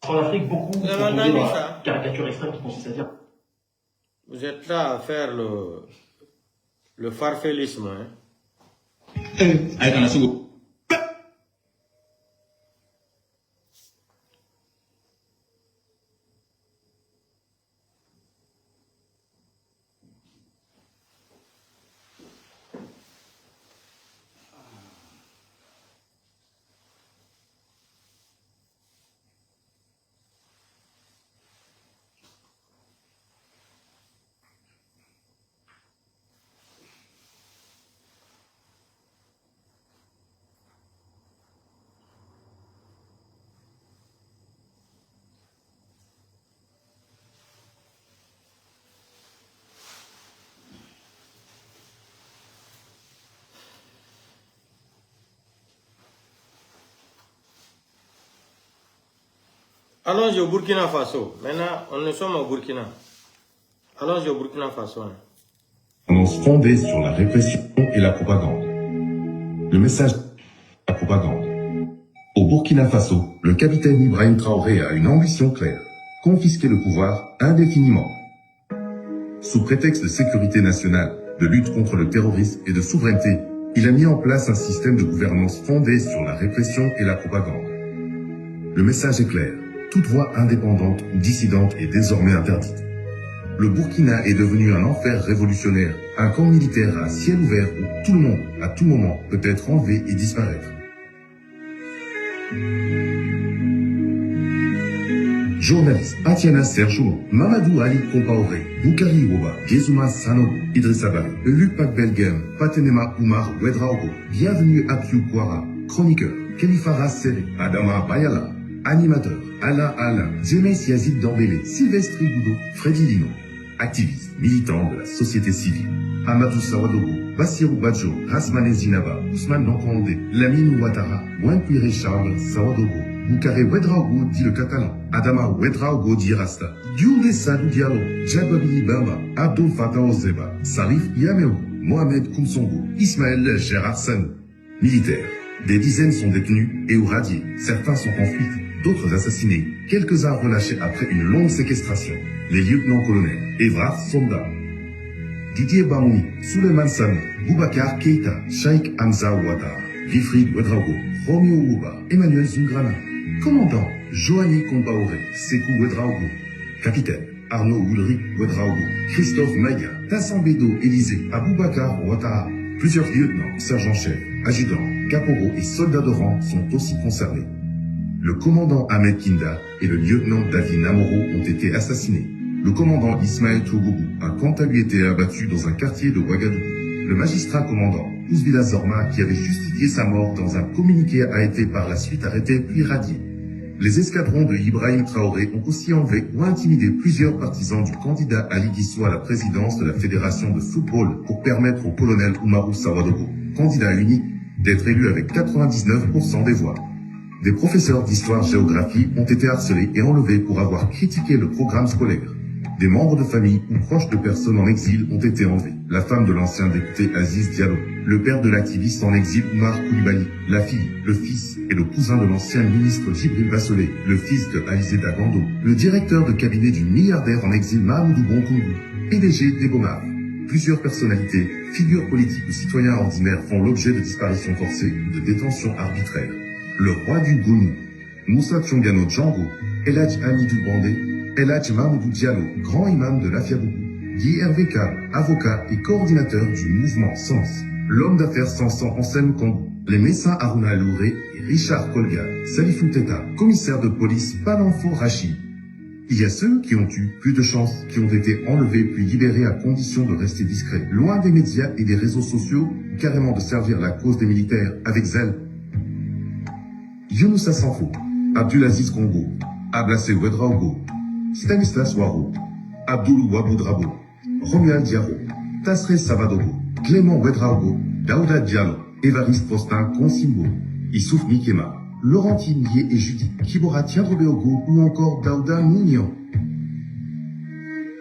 En Afrique, beaucoup sont tombés dans la caricature extrême qui consiste à dire... Vous êtes là à faire le farfellisme, hein. Allons au Burkina Faso. Maintenant, on est sommes au Burkina. Allons au Burkina Faso. Annonce fondée sur la répression et la propagande. Le message de la propagande. Au Burkina Faso, le capitaine Ibrahim Traoré a une ambition claire. Confisquer le pouvoir indéfiniment. Sous prétexte de sécurité nationale, de lutte contre le terrorisme et de souveraineté, il a mis en place un système de gouvernance fondé sur la répression et la propagande. Le message est clair. Toute voix indépendante ou dissidente est désormais interdite. Le Burkina est devenu un enfer révolutionnaire, un camp militaire à ciel ouvert où tout le monde, à tout moment, peut être enlevé et disparaître. Journalistes Atiana Sergio, Mamadou Ali Compaoré, Boukari Woba, Gezuma Sanogo, Idrissa Barry, Luc Belgem, Patenema Oumar Ouedraogo, bienvenue à Piu Kwara, chroniqueur, Kelifara Sere, Adama Bayala, animateur, Alain, James Yazid Dambélé, Sylvestre Goudou, Freddy Lino, activiste, militant de la société civile, Amadou Sawadogo, Bassirou Badjo, Rasmane Zinaba, Ousmane Nankonde, Lamine Ouattara, Mouenpire Charles Sawadogo, Boukare Ouedraogo dit le catalan, Adama Ouedraogo dit Rasta, Dioudé Sadou Diallo, Djababili Bamba, Abdul Fattah Ozeba, Salif Yameo, Mohamed Koumsongo, Ismaël Gérard Sanou. Militaires. Des dizaines sont détenus et ou radiés. Certains sont en fuite, d'autres assassinés, quelques-uns relâchés après une longue séquestration. Les lieutenants-colonels Evrard Sonda, Didier Bamouni, Souleymane Sami, Boubacar Keïta, Cheikh Hamza Ouattara, Wilfried Ouedraogo, Romeo Ouba, Emmanuel Zungrana, commandant Joanny Compaoré, Sékou Ouedraogo, capitaine Arnaud Ulrich Ouedraogo, Christophe Maïga, Tassambedo Élysée, Aboubakar Ouattara. Plusieurs lieutenants, sergents-chefs, adjudants, caporaux et soldats de rang sont aussi concernés. Le commandant Ahmed Kinda et le lieutenant David Namoro ont été assassinés. Le commandant Ismaël Tougoubou a quant à lui été abattu dans un quartier de Ouagadougou. Le magistrat commandant Ouzvila Zorma, qui avait justifié sa mort dans un communiqué, a été par la suite arrêté puis radié. Les escadrons de Ibrahim Traoré ont aussi enlevé ou intimidé plusieurs partisans du candidat Ali Guissou à la présidence de la Fédération de football pour permettre au colonel Oumarou Sawadogo, candidat unique, d'être élu avec 99% des voix. Des professeurs d'histoire-géographie ont été harcelés et enlevés pour avoir critiqué le programme scolaire. Des membres de famille ou proches de personnes en exil ont été enlevés. La femme de l'ancien député Aziz Diallo, le père de l'activiste en exil Oumar Koulibaly, la fille, le fils et le cousin de l'ancien ministre Djibril Bassolé, le fils de Alizé Dagando, le directeur de cabinet du milliardaire en exil Mahamoudou Bonkoungou, PDG d'Ebomar. Plusieurs personnalités, figures politiques ou citoyens ordinaires font l'objet de disparitions forcées ou de détentions arbitraires. Le roi du Gounou, Moussa Tiongano Django, Eladj Hamidou Bandé, Eladj Mamoudou Diallo, grand imam de l'Afiabougou, Guy Hervé Kab, avocat et coordinateur du mouvement Sens, l'homme d'affaires Sansan Anselme Kangou, les médecins Aruna Louré et Richard Kolga, Salifou Teta, commissaire de police Palanfo Rachid. Il y a ceux qui ont eu plus de chance, qui ont été enlevés puis libérés à condition de rester discrets, loin des médias et des réseaux sociaux, carrément de servir la cause des militaires avec zèle. Younoussa Sanfo, Abdulaziz Congo, Ablassé Ouedraogo, Stanislas Waro, Abdoulou Waboudrabo, Romuald Diaro, Tassré Savadogo, Clément Ouedraogo, Daouda Diallo, Évariste Postin Consimbo, Issouf Mikema, Laurentine Lié et Judith Kibora Tiendrobeogo ou encore Daouda Mounian.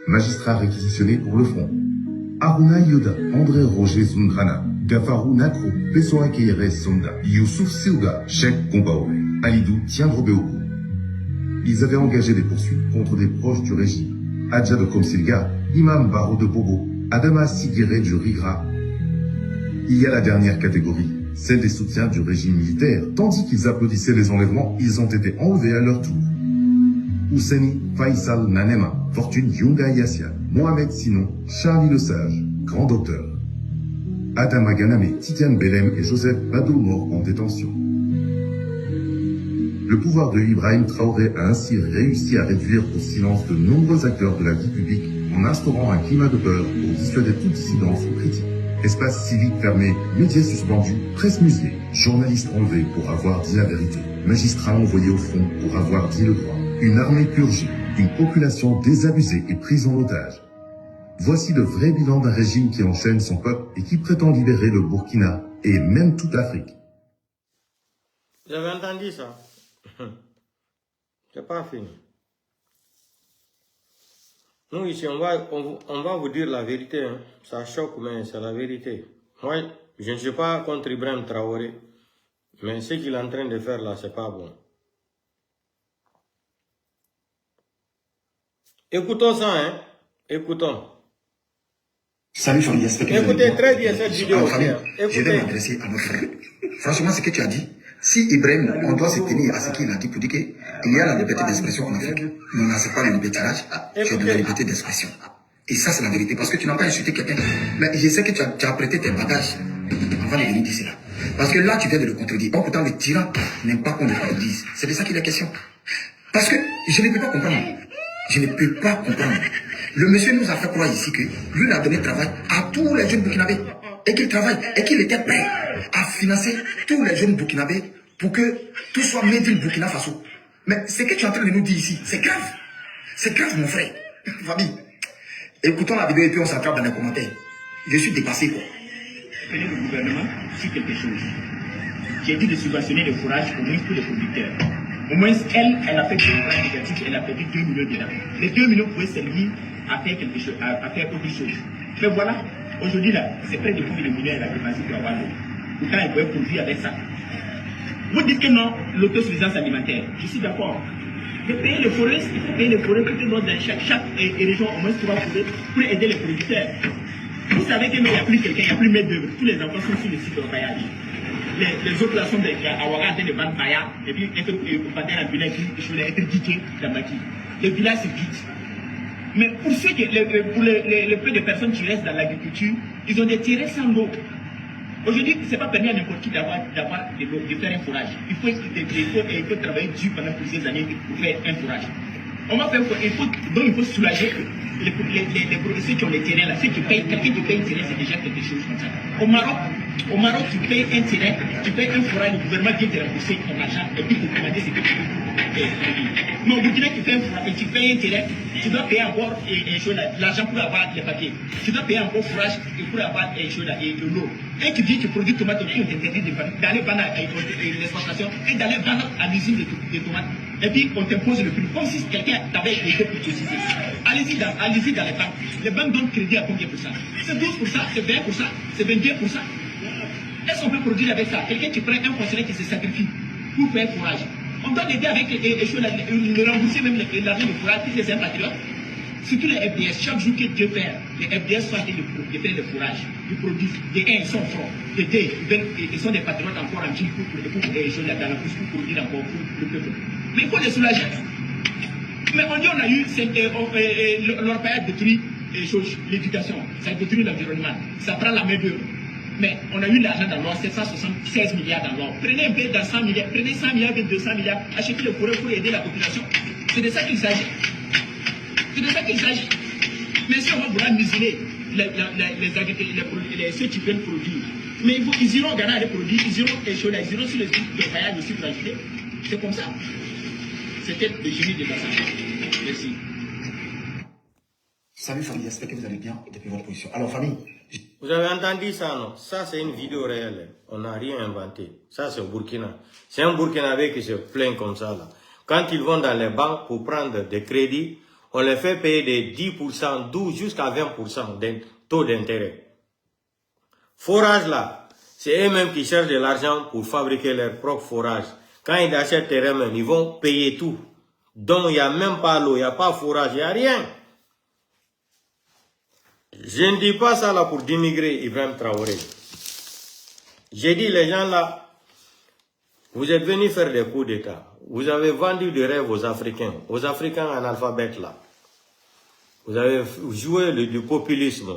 Magistrats réquisitionnés pour le front. Aruna Yoda, André Roger Zungrana, Gafarou Nakro, Pessoa Keire Sonda, Youssouf Silga, Cheikh Kombaoure, Alidou Tiendrobeogo. Ils avaient engagé des poursuites contre des proches du régime. Adja de Komsilga, Imam Baro de Bobo, Adama Sigire du Rigra. Il y a la dernière catégorie, celle des soutiens du régime militaire. Tandis qu'ils applaudissaient les enlèvements, ils ont été enlevés à leur tour. Ousseni, Faisal Nanema, Fortune Yunga Yassia, Mohamed Sinon, Charlie Le Sage, Grand Docteur. Adama Ganame, Titiane Belem et Joseph Badou morts en détention. Le pouvoir de Ibrahim Traoré a ainsi réussi à réduire au silence de nombreux acteurs de la vie publique en instaurant un climat de peur pour dissuader toute dissidence ou critique. Espace civique fermé, médias suspendus, presse muselée, journalistes enlevés pour avoir dit la vérité, magistrats envoyés au front pour avoir dit le droit, une armée purgée, une population désabusée et prise en otage. Voici le vrai bilan d'un régime qui enchaîne son peuple et qui prétend libérer le Burkina et même toute l'Afrique. J'avais entendu ça. C'est pas fini. Nous ici, on va vous dire la vérité. Hein. Ça choque, mais c'est la vérité. Moi, je ne suis pas contre Ibrahim Traoré. Mais ce qu'il est en train de faire là, c'est pas bon. Écoutons ça, hein. Écoutons. Salut famille, écoutez très bien cette vidéo. Je vais m'adresser à notre frère. Franchement, ce que tu as dit, si Ibrahim, on doit se tenir à ce qu'il a dit pour dire qu'il y a la liberté d'expression en Afrique. Non, c'est pas le libertinage, c'est de la liberté d'expression. Et ça, c'est la vérité, parce que tu n'as pas insulté quelqu'un. Mais je sais que tu as prêté tes bagages avant de venir dire cela. Parce que là, tu viens de le contredire. Or, pourtant, le tyran n'aime pas qu'on le contredise. C'est de ça qu'il est question. Parce que je ne peux pas comprendre. Je ne peux pas comprendre. Le monsieur nous a fait croire ici que lui, il a donné travail à tous les jeunes burkinabés. Et qu'il travaille, et qu'il était prêt à financer tous les jeunes burkinabés pour que tout soit made in Burkina Faso. Mais ce que tu es en train de nous dire ici, c'est grave. C'est grave, mon frère. Famille, écoutons la vidéo et puis on s'attrape dans les commentaires. Je suis dépassé, quoi. Prenez le gouvernement sur quelque chose. J'ai dit de subventionner le fourrage au moins pour les producteurs. Au moins, elle a fait 2 fourrages négatifs, elle a perdu 2 millions dedans. Les 2 millions pouvaient servir à faire quelque chose, à faire autre chose. Mais voilà, aujourd'hui là, c'est près de 10 millions elle a dépensé pour avoir l'eau. Pourtant, elle pouvait produire avec ça. Vous dites que non, l'autosuffisance alimentaire. Je suis d'accord. De payer les forêts, il faut payer les forêts tout le long dans chaque région, au moins 3 forêts pour aider les producteurs. Vous savez qu'il n'y a plus quelqu'un, il n'y a plus main d'œuvre. Tous les enfants sont sur le site de paillage. Les autres là sont à Ouaga en train de vendre paillage, et puis être vendus à la village, je voulais être guidé dans ma vie. Le village c'est vide. Mais pour ceux qui, pour le peu de personnes qui restent dans l'agriculture, ils ont des terrains sans l'eau. Aujourd'hui, ce n'est pas permis à n'importe qui d'avoir de l'eau, de faire un fourrage. Il faut travailler dur pendant plusieurs années pour faire un fourrage. On va faire donc il faut soulager les professeurs qui ont les terrains là. Ceux qui payent, quelqu'un qui paye un terrain, c'est déjà quelque chose comme ça. Au Maroc, tu payes un terrain, tu payes un fourrage, le gouvernement vient te rembourser ton argent et puis te demander ce que tu veux. Mais au Burkina, tu fais un fourrage et tu payes un terrain, tu dois payer encore l'argent pour avoir les papiers. Tu dois payer encore fourrage pour avoir de l'eau. Et tu dis que tu produis tomates, on t'interdit d'aller vendre à l'exportation et d'aller vendre à l'usine de tomates. Et puis on t'impose le prix, comme si quelqu'un t'avait été pour te citer. Allez-y dans les banques. Les banques donnent crédit à combien pour ça? C'est 12%, c'est 20%, c'est 22%. Est-ce qu'on peut produire avec ça? Quelqu'un qui prend un fonctionnaire qui se sacrifie pour faire fourrage. On doit l'aider avec le rembourser même l'argent de fourrage, puis c'est un patriote. Surtout les FDS, chaque jour que Dieu fait, les FDS sont en train de faire le fourrage. Ils produisent. De 1, ils sont francs. De 2, ils sont des patriotes encore en Chine pour dans la course pour produire encore pour le peuple. Mais il faut les soulager. Mais on dit on a eu, leur pays a détruit l'éducation, ça a détruit l'environnement, ça prend la main d'œuvre. Mais on a eu l'argent dans l'or, 776 milliards dans l'or. Prenez un peu dans 100 milliards, prenez 100 milliards, 200 milliards, achetez le forêt pour aider la population. C'est de ça qu'il s'agit. C'est de ça qu'il s'agit. Mais si on va vouloir museler ceux qui veulent produire, Mais ils iront gagner des produits, ils iront échelonner, ils iront sur les sites de voyage aussi pour ajouter. C'est comme ça. C'était le génie de Gaza. Merci. Salut famille, j'espère que vous allez bien depuis votre position. Alors famille. Vous avez entendu ça, non? Ça, c'est une vidéo réelle. On n'a rien inventé. Ça, c'est au Burkina. C'est un Burkinabé qui se plaint comme ça, là. Quand ils vont dans les banques pour prendre des crédits, on les fait payer des 10%, 12 jusqu'à 20% de taux d'intérêt. Forage, là, c'est eux-mêmes qui cherchent de l'argent pour fabriquer leur propre forage. Quand ils achètent terrain même, ils vont payer tout. Donc, il n'y a même pas l'eau, il n'y a pas forage, il n'y a rien. Je ne dis pas ça là pour dénigrer Ibrahim Traoré. J'ai dit les gens là, vous êtes venus faire des coups d'État. Vous avez vendu des rêves aux Africains analphabètes là. Vous avez joué du populisme.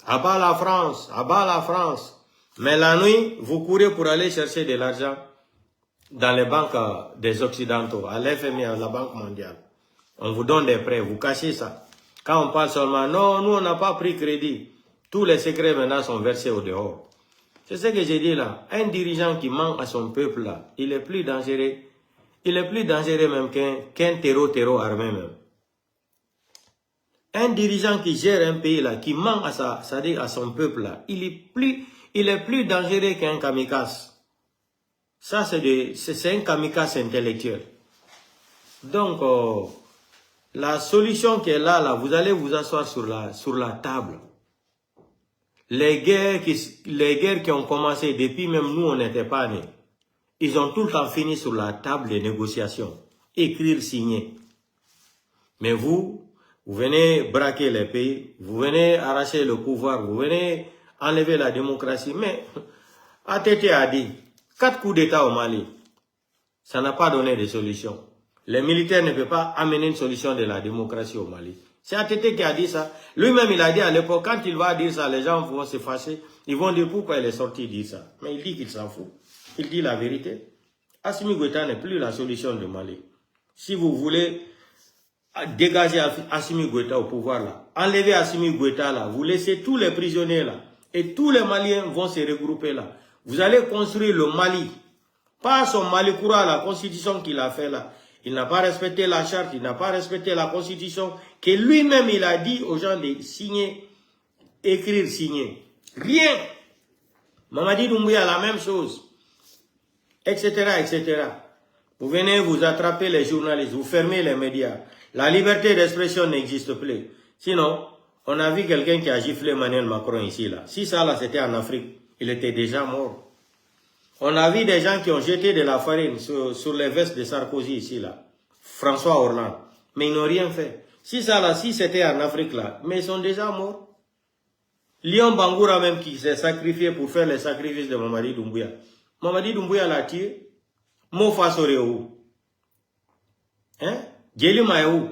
Abat la France, abat la France. Mais la nuit, vous courez pour aller chercher de l'argent dans les banques des Occidentaux, à l'FMI, à la Banque mondiale. On vous donne des prêts, vous cachez ça. Quand on parle seulement, non, nous on n'a pas pris crédit. Tous les secrets maintenant sont versés au dehors. C'est ce que j'ai dit là. Un dirigeant qui ment à son peuple là, il est plus dangereux. Il est plus dangereux même qu'un terreau armé même. Un dirigeant qui gère un pays là, qui ment à son peuple là, il est plus dangereux qu'un kamikaze. Ça c'est un kamikaze intellectuel. Donc, la solution qui est là, vous allez vous asseoir sur la table. Les guerres qui ont commencé depuis même nous, on n'était pas nés. Ils ont tout le temps fini sur la table des négociations. Écrire, signer. Mais vous venez braquer les pays, vous venez arracher le pouvoir, vous venez enlever la démocratie. Mais ATT a dit, 4 coups d'État au Mali, ça n'a pas donné de solution. Les militaires ne peuvent pas amener une solution de la démocratie au Mali. C'est ATT qui a dit ça. Lui-même, il a dit à l'époque, quand il va dire ça, les gens vont se fâcher. Ils vont dire pourquoi il est sorti dire ça. Mais il dit qu'il s'en fout. Il dit la vérité. Assimi Goïta n'est plus la solution du Mali. Si vous voulez dégager Assimi Goïta au pouvoir là, enlever Assimi Goïta là, vous laissez tous les prisonniers là, et tous les Maliens vont se regrouper là. Vous allez construire le Mali. Pas son Mali Koura, la constitution qu'il a fait là. Il n'a pas respecté la charte, il n'a pas respecté la constitution que lui-même il a dit aux gens de signer, écrire, signer. Rien. Mamadi Doumbouya la même chose. Etc., etc. Vous venez vous attraper les journalistes, vous fermez les médias. La liberté d'expression n'existe plus. Sinon, on a vu quelqu'un qui a giflé Emmanuel Macron ici là. Si ça là c'était en Afrique, il était déjà mort. On a vu des gens qui ont jeté de la farine sur les vestes de Sarkozy ici, là. François Hollande. Mais ils n'ont rien fait. Si ça là, si c'était en Afrique là, mais ils sont déjà morts. Lyon Bangoura même qui s'est sacrifié pour faire les sacrifices de Mamadi Doumbouya. Mamadi Doumbouya l'a tué. Mofa Soreo. Hein? Djeli Maïou.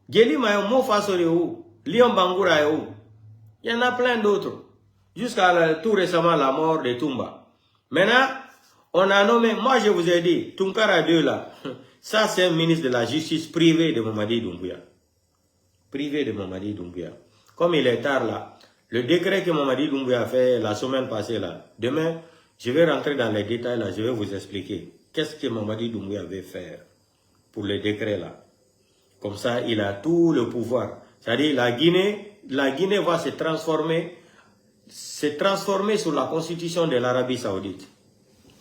Djeli Maïou, Mofa Soreo. Lyon Bangoura est où? Il y en a plein d'autres. Jusqu'à tout récemment la mort de Toumba. Maintenant, on a nommé, moi je vous ai dit, Tunkara 2 là, ça c'est un ministre de la justice privé de Mamadi Doumbouya. Privé de Mamadi Doumbouya. Comme il est tard là, le décret que Mamadi Doumbouya a fait la semaine passée là, demain, je vais rentrer dans les détails là, je vais vous expliquer qu'est-ce que Mamadi Doumbouya veut faire pour le décret là. Comme ça, il a tout le pouvoir. C'est-à-dire la Guinée va se transformer sur la constitution de l'Arabie Saoudite.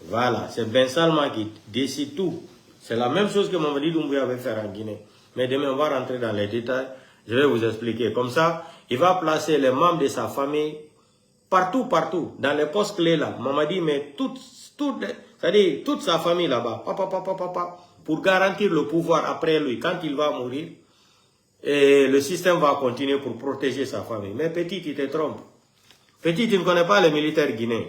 Voilà, c'est Ben Salman qui décide tout. C'est la même chose que Mamadi Doumbouya veut faire en Guinée. Mais demain, on va rentrer dans les détails. Je vais vous expliquer. Comme ça, il va placer les membres de sa famille partout, dans les postes clés là. Mamadi met c'est-à-dire toute sa famille là-bas, pour garantir le pouvoir après lui, quand il va mourir. Et le système va continuer pour protéger sa famille. Mais petit, tu te trompes. Petit, tu ne connais pas les militaires guinéens.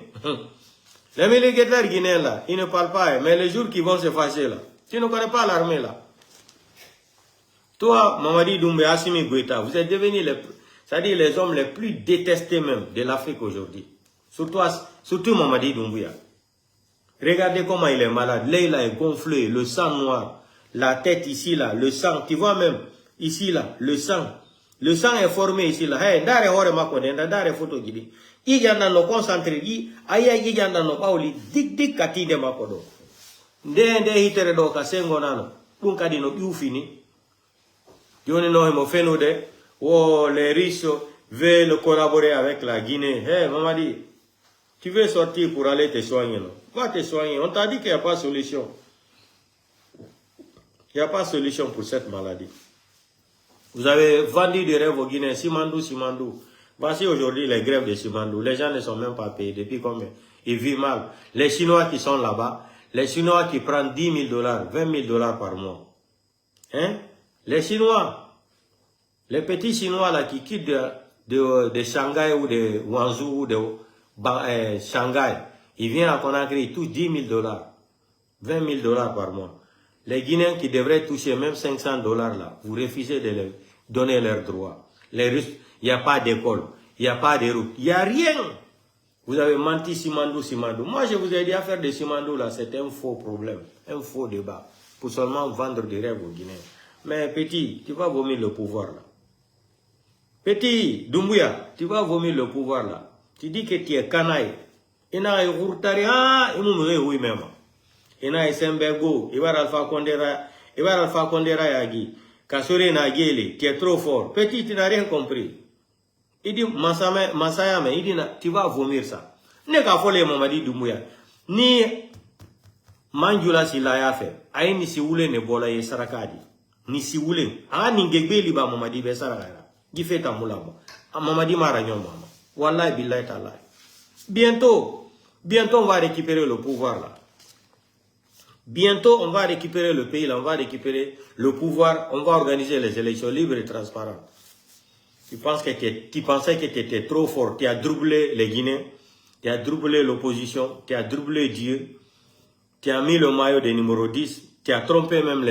Les militaires guinéens là, ils ne parlent pas, mais les jours qui vont se fâcher là, tu ne connais pas l'armée là. Toi, Mamadi Doumbouya, Assimi Goïta, vous êtes devenus c'est-à-dire les hommes les plus détestés même de l'Afrique aujourd'hui. Surtout Mamadi Doumbouya. Regardez comment il est malade. L'œil là est gonflé, le sang noir, la tête ici là, le sang, tu vois même, ici là, le sang. Le sang est formé ici là. Hey, ndare hore makone, ndare photo gidi. Il y a dans nos concentrés, il y a dans nos paoli, dik kati de makodo. Nde hitere do kasengo nano, bunka di no fini. Yoni no hemo feno de, oh les riches veulent collaborer avec la Guinée. Hey, Mamadi, tu veux sortir pour aller te soigner, non? Va te soigner. On t'a dit qu'il n'y a pas de solution. Il n'y a pas de solution pour cette maladie. Vous avez vendu des rêves au Guinée, Simandou. Voici aujourd'hui les grèves de Simandou. Les gens ne sont même pas payés. Depuis combien? Ils vivent mal. Les Chinois qui sont là-bas, les Chinois qui prennent $10 000, $20 000 par mois. Hein? Les Chinois, les petits Chinois là qui quittent de Shanghai ou de Guangzhou ou de Shanghai, ils viennent à Conakry, ils touchent $10 000, $20 000 par mois. Les Guinéens qui devraient toucher même $500 là, vous refusez de leur donner leurs droits. Les Russes, il n'y a pas d'école, il n'y a pas de route, il n'y a rien. Vous avez menti Simandou. Moi, je vous ai dit à faire de Simandou là, c'est un faux problème, un faux débat, pour seulement vendre des rêves aux Guinéens. Mais petit, tu vas vomir le pouvoir là. Petit, Doumbouya, tu vas vomir le pouvoir là. Tu dis que tu es canaille. Il n'a pas il m'a oui même. Il n'a Sembergo, il va Alpha Condera Yagi, Kasore Nageli, tu es trop fort. Petit, tu n'as rien compris. Il dit, Masayame, il dit, tu vas vomir ça. N'est qu'à folle Mamadi Doumbouya. Ni Manjula si l'a fait. Aïe ni si oule ne bola ye sarakadi. Ni si oule. Ah, ni ngegbe liba Mamadi be sarakada. Qui fait ta moulama. Mamadi Maragnon mama. Wallahi billahi ta'ala. Bientôt, on va récupérer le pouvoir là. Bientôt, on va récupérer le pays là, on va récupérer le pouvoir, on va organiser les élections libres et transparentes. Tu pensais que tu étais trop fort, tu as doublé les Guinéens, tu as doublé l'opposition, tu as doublé Dieu, tu as mis le maillot de numéro 10, tu as trompé même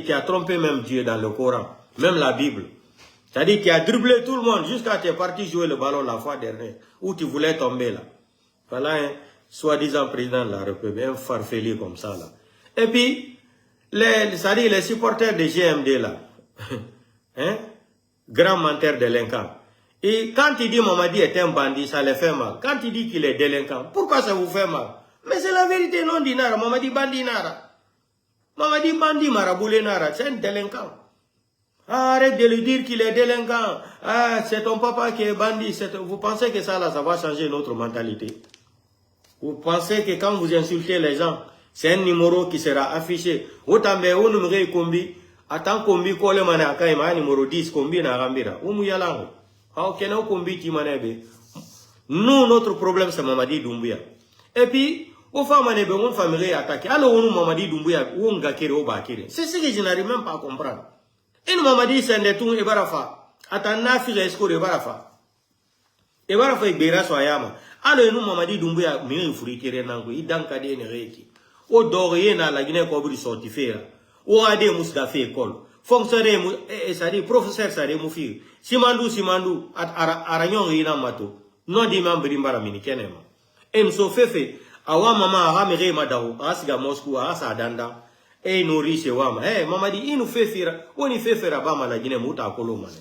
tu as trompé même Dieu dans le Coran, même la Bible. C'est-à-dire tu as doublé tout le monde jusqu'à tu es parti jouer le ballon la fois dernière, où tu voulais tomber là. Voilà un soi-disant président de la République, un farfelu comme ça là. Et puis, c'est-à-dire les supporters de GMD là, hein, grand menteur délinquant. Et quand il dit Mamadi est un bandit, ça les fait mal. Quand il dit qu'il est délinquant, pourquoi ça vous fait mal? Mais c'est la vérité, non dinara, Mamadi bandi nara. Mamadi bandi maraboulé nara, c'est un délinquant. Arrête de lui dire qu'il est délinquant. Ah, c'est ton papa qui est bandit. Vous pensez que ça là, ça va changer notre mentalité? Vous pensez que quand vous insultez les gens, c'est un numéro qui sera affiché. Autant mais on numéro combi, attends combi kole mana akaima numéro 10 combi na rambira. Umu yalango. Ah ok na combi ti manebe. Nous notre problème c'est Mamadi Doumbouya. Et puis au fa manebe on famille attaqué. Alors on Mamadi Doumbouya on gakere o bakere. C'est ce que je n'arrive même pas à comprendre. Et nous Mamadi c'est ndetung e barafa. Atana fi esco e barafa. E barafa e bera soyama. Alors nous Mamadi Doumbouya mi furikere nango idanka de nereki. O dorier na la Guinée Cobri sortifera. O ade musdafe école. Fonctionnaire c'est-à-dire professeur ça remufi. Simandou aranyon ina mato. Non di membri mbara mini kenema. En so fefe awa mama aramere madawo asiga Moscou asa danda. E no riche wama. Mamadi inu fefira. Oni fefera ba la Guinée muta kolo mane.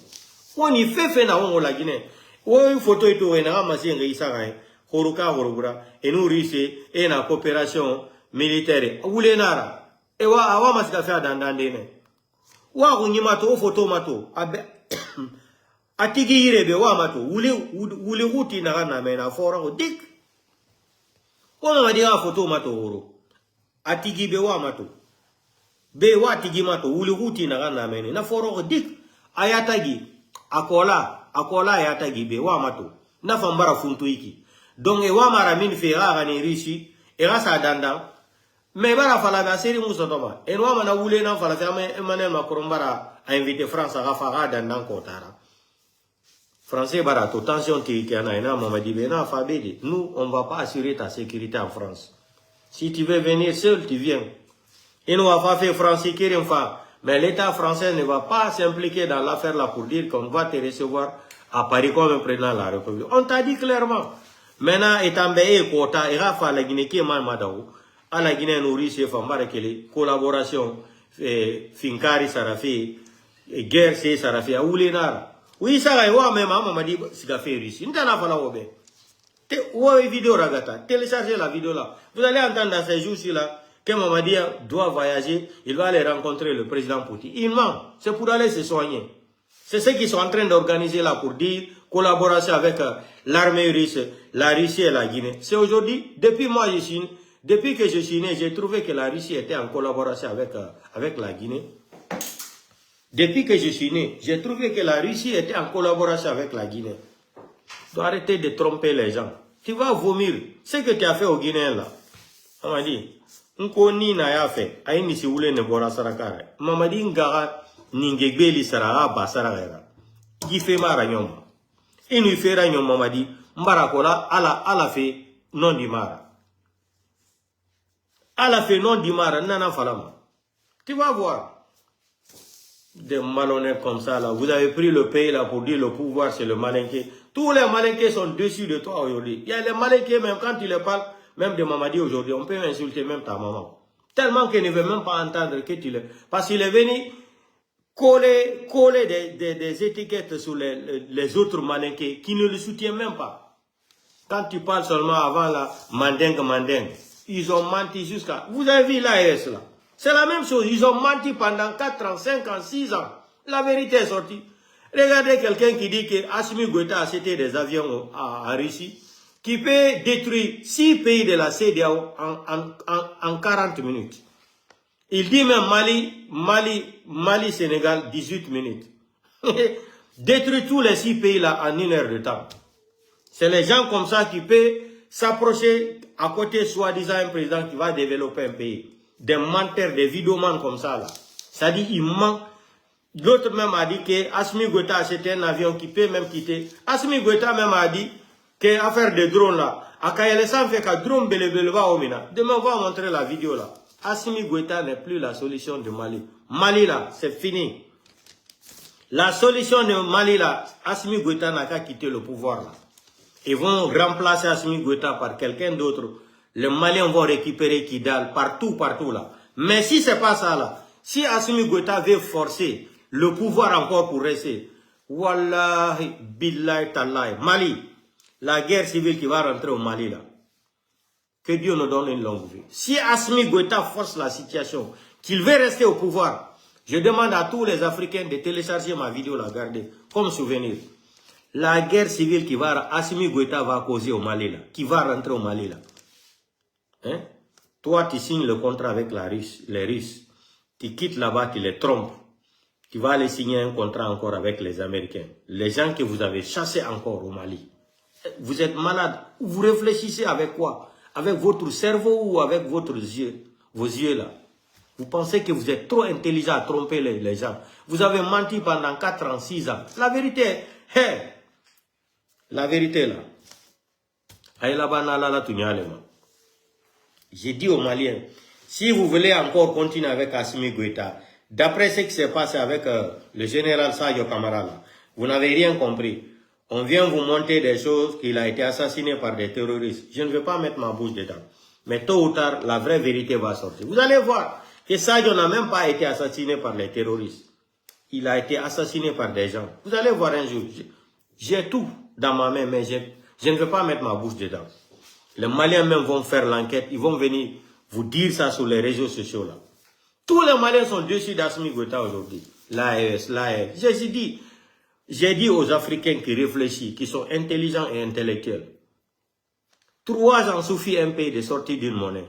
Oni fefe na wongo la Guinée. O photo ito ena ramasi ngi isaga. Horuka horubura. Enu riche e na coopération militaire wule nara ewa awa masika fa dandande ne wa kunyimato photo mato abe atigi irebe wa mato wule huti na kana mena fora ko dik ona ngadi a photo mato oro atigi be wa mato be wa tigi mato wule huti na kana mena na fora ko dik ayatagi akola ayatagi be wa mato na fambara funtu iki donc e wa mara min fe ga ni rishi e ga sa danda. Mais bara fala ba seri muso toma en wa mana wule na fala fama Emmanuel Macron bara a invité France à fara dan kotara français bara to tension qui na ina Mamadi bena fabedi nous on va pas assurer ta sécurité en France. Si tu veux venir seul tu viens. Et nous va pas faire français qui rien fa mais l'état français ne va pas s'impliquer dans l'affaire là pour dire qu'on va te recevoir à Paris comme un président de la République. On t'a dit clairement. Maintenant etambe e kota ira fa la Guinée qui man madaou à la Guinée nourrice fambara kele collaboration finkari sarafi guerre c'est sarafi a oulenara oui ça va wa même Mamadi sigafe riche ndana fala obe Vidéo Ragata, téléchargez la vidéo là. Vous allez entendre dans ces jours-ci là que Mamadi doit voyager, il va aller rencontrer le président Poutine. Il ment, c'est pour aller se soigner. C'est ce qu'ils sont en train d'organiser là pour dire collaboration avec l'armée russe, la Russie et la Guinée. C'est aujourd'hui, depuis que je suis né, j'ai trouvé que la Russie était en collaboration avec la Guinée. Depuis que je suis né, j'ai trouvé que la Russie était en collaboration avec la Guinée. Tu dois arrêter de tromper les gens. Tu vas vomir. Ce que tu as fait aux Guinéens là. On m'a dit, Nkoni na ya fait, aïni si voulez ne bora sarakare. Mamadi ngara ningegbeli sara basara. Qui fait mara nyom. Et nous fait nyom mamadi, mbarakola ala fait non di mara. Ala fait non di mara, nana falama. Tu vas voir. Des malhonnêtes comme ça là. Vous avez pris le pays là pour dire le pouvoir c'est le malinqué. Tous les malinqués sont dessus de toi aujourd'hui. Il y a les malinqués même quand tu les parles, même de Mamadi aujourd'hui, on peut insulter même ta maman. Tellement qu'elle ne veut même pas entendre que tu le... Parce qu'il est venu coller des étiquettes sur les autres malinqués qui ne le soutiennent même pas. Quand tu parles seulement avant la mandingue, ils ont menti jusqu'à... Vous avez vu l'AES là. C'est la même chose. Ils ont menti pendant 4 ans, 5 ans, 6 ans. La vérité est sortie. Regardez quelqu'un qui dit que Assimi Goïta a acheté des avions en Russie qui peut détruire 6 pays de la CEDEAO en 40 minutes. Il dit même Mali, Sénégal, 18 minutes. Détruire tous les 6 pays là en 1 heure de temps. C'est les gens comme ça qui peuvent s'approcher à côté soi-disant un président qui va développer un pays. Des menteurs, des vidéomans comme ça là. Ça dit, il ment. L'autre même a dit que Assimi Goïta a acheté un avion qui peut même quitter. Assimi Goïta même a dit que affaire de drone là. A Kayalesan fait qu'un drone belebeleva au mina. Demain on va montrer la vidéo là. Assimi Goïta n'est plus la solution de Mali. Mali là, c'est fini. La solution de Mali là, Assimi Goïta n'a qu'à quitter le pouvoir là. Ils vont remplacer Assimi Goïta par quelqu'un d'autre. Les Maliens vont récupérer Kidal partout là. Mais si c'est pas ça là, si Assimi Goïta veut forcer le pouvoir encore pour rester, Wallahi, Billahi, Tallahi, Mali, la guerre civile qui va rentrer au Mali là, que Dieu nous donne une longue vie. Si Assimi Goïta force la situation, qu'il veut rester au pouvoir, je demande à tous les Africains de télécharger ma vidéo, la garder comme souvenir. La guerre civile qui va, Assimi Goïta va causer au Mali là, qui va rentrer au Mali là. Hein? Toi, tu signes le contrat avec les Russes. Tu quittes là-bas, tu les trompes. Tu vas aller signer un contrat encore avec les Américains. Les gens que vous avez chassés encore au Mali. Vous êtes malade. Vous réfléchissez avec quoi? Avec votre cerveau ou avec vos yeux là? Vous pensez que vous êtes trop intelligent à tromper les gens. Vous avez menti pendant 4 ans, 6 ans. La vérité, la vérité là. J'ai dit aux Maliens, si vous voulez encore continuer avec Assimi Goïta, d'après ce qui s'est passé avec le général Sadio Kamara, là, vous n'avez rien compris. On vient vous montrer des choses qu'il a été assassiné par des terroristes. Je ne vais pas mettre ma bouche dedans. Mais tôt ou tard, la vraie vérité va sortir. Vous allez voir que Sadio n'a même pas été assassiné par les terroristes. Il a été assassiné par des gens. Vous allez voir un jour. J'ai tout dans ma main, mais je ne vais pas mettre ma bouche dedans. Les Maliens même vont faire l'enquête. Ils vont venir vous dire ça sur les réseaux sociaux là. Tous les Maliens sont dessus d'Assimi Goïta aujourd'hui. L'AES. J'ai dit aux Africains qui réfléchissent, qui sont intelligents et intellectuels. 3 ans suffit un pays de sortir d'une monnaie.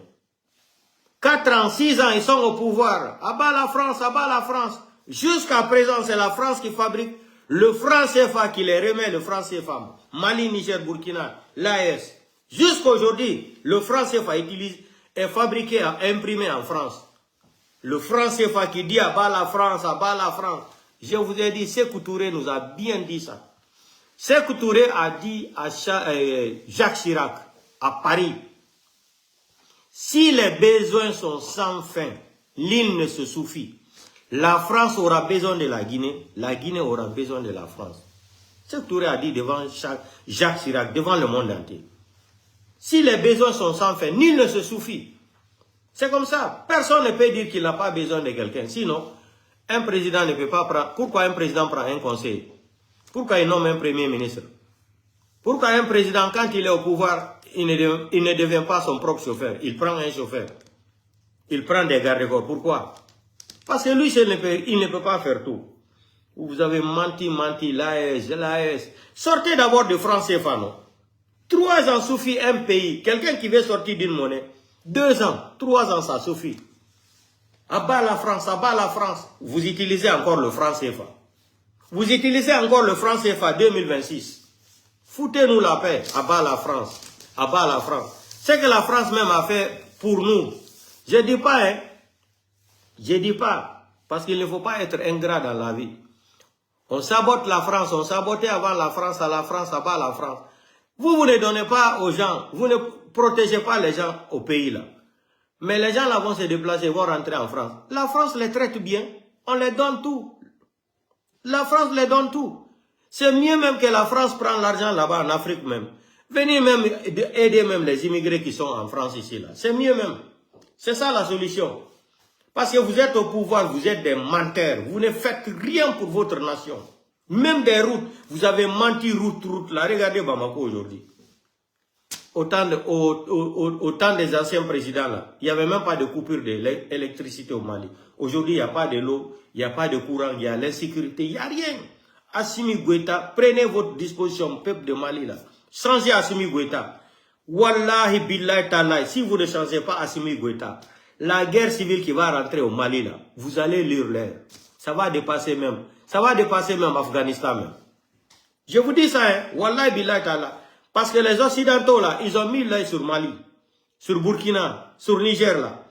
4 ans, 6 ans, ils sont au pouvoir. Abat la France. Jusqu'à présent, c'est la France qui fabrique le franc CFA qui les remet, le franc CFA. Mali, Niger, Burkina, l'AES. Jusqu'aujourd'hui, le franc CFA est fabriqué, imprimé en France. Le franc CFA qui dit abat la France. Je vous ai dit, Sékou Touré nous a bien dit ça. Sékou Touré a dit à Jacques Chirac, à Paris, si les besoins sont sans fin, l'île ne se suffit. La France aura besoin de la Guinée aura besoin de la France. Sékou Touré a dit devant Jacques Chirac, devant le monde entier. Si les besoins sont sans fin, nul ne se suffit. C'est comme ça. Personne ne peut dire qu'il n'a pas besoin de quelqu'un. Sinon, un président ne peut pas prendre... Pourquoi un président prend un conseil? Pourquoi il nomme un premier ministre? Pourquoi un président, quand il est au pouvoir, il ne devient pas son propre chauffeur? Il prend un chauffeur. Il prend des garde-corps. Pourquoi? Parce que lui, il ne peut pas faire tout. Vous avez menti, l'AES. Sortez d'abord de franc CFA, non? 3 ans suffit un pays. Quelqu'un qui veut sortir d'une monnaie, 2 ans, 3 ans, ça suffit. Abat la France. Vous utilisez encore le franc CFA. Vous utilisez encore le franc CFA 2026. Foutez-nous la paix. Abat la France. C'est que la France même a fait pour nous. Je dis pas, hein. Je dis pas. Parce qu'il ne faut pas être ingrat dans la vie. On sabote la France. On sabotait avant la France, à la France, abat la France. Vous ne donnez pas aux gens. Vous ne protégez pas les gens au pays là. Mais les gens là vont se déplacer, vont rentrer en France. La France les traite bien. On les donne tout. La France les donne tout. C'est mieux même que la France prend l'argent là-bas en Afrique même. Venez même aider même les immigrés qui sont en France ici là. C'est mieux même. C'est ça la solution. Parce que vous êtes au pouvoir, vous êtes des menteurs. Vous ne faites rien pour votre nation. Même des routes. Vous avez menti route là. Regardez Bamako aujourd'hui. Au temps des anciens présidents là, il n'y avait même pas de coupure d'électricité au Mali. Aujourd'hui, il n'y a pas de l'eau, il n'y a pas de courant, il y a l'insécurité, il n'y a rien. Assimi Goïta, prenez votre disposition, peuple de Mali là. Changez Assimi Goïta. Wallahi billahi ta'ala, si vous ne changez pas Assimi Goïta, la guerre civile qui va rentrer au Mali là, vous allez lire l'air. Ça va dépasser même Afghanistan même. Je vous dis ça, hein, wallahi billahi ta'ala. Parce que les Occidentaux, là, ils ont mis l'œil sur Mali, sur Burkina, sur Niger, là.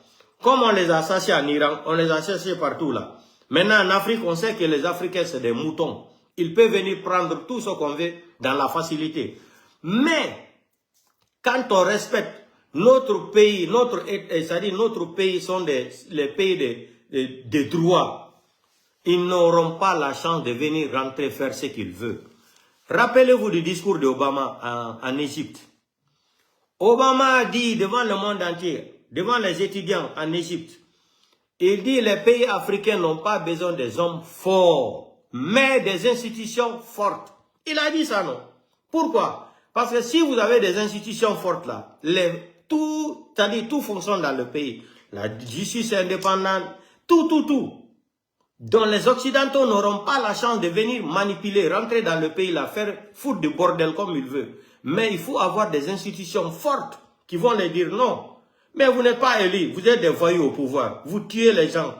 Comme on les a chassés en Iran, on les a chassés partout, là. Maintenant, en Afrique, on sait que les Africains, c'est des moutons. Ils peuvent venir prendre tout ce qu'on veut dans la facilité. Mais, quand on respecte notre pays, c'est-à-dire notre pays sont les pays de droit, ils n'auront pas la chance de venir rentrer faire ce qu'ils veulent. Rappelez-vous du discours d'Obama en Égypte. Obama a dit devant le monde entier, devant les étudiants en Égypte, il dit les pays africains n'ont pas besoin des hommes forts, mais des institutions fortes. Il a dit ça, non? Pourquoi? Parce que si vous avez des institutions fortes là, c'est-à-dire tout fonctionne dans le pays. La justice indépendante, tout. dont les Occidentaux n'auront pas la chance de venir manipuler, rentrer dans le pays, la faire foutre du bordel comme ils veulent. Mais il faut avoir des institutions fortes qui vont leur dire non. Mais vous n'êtes pas élus, vous êtes des voyous au pouvoir. Vous tuez les gens.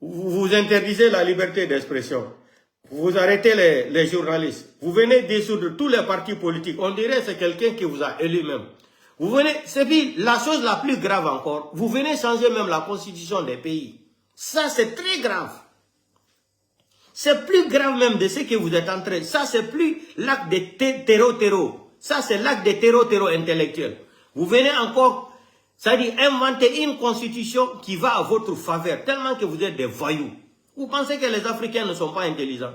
Vous interdisez la liberté d'expression. Vous arrêtez les journalistes. Vous venez dissoudre tous les partis politiques. On dirait que c'est quelqu'un qui vous a élu même. Vous venez, c'est la chose la plus grave encore. Vous venez changer même la constitution des pays. Ça, c'est très grave. C'est plus grave même de ce que vous êtes en train. Ça, c'est plus l'acte de terreau. Ça, c'est l'acte de terreau intellectuel. Vous venez encore, c'est-à-dire inventer une constitution qui va à votre faveur, tellement que vous êtes des voyous. Vous pensez que les Africains ne sont pas intelligents?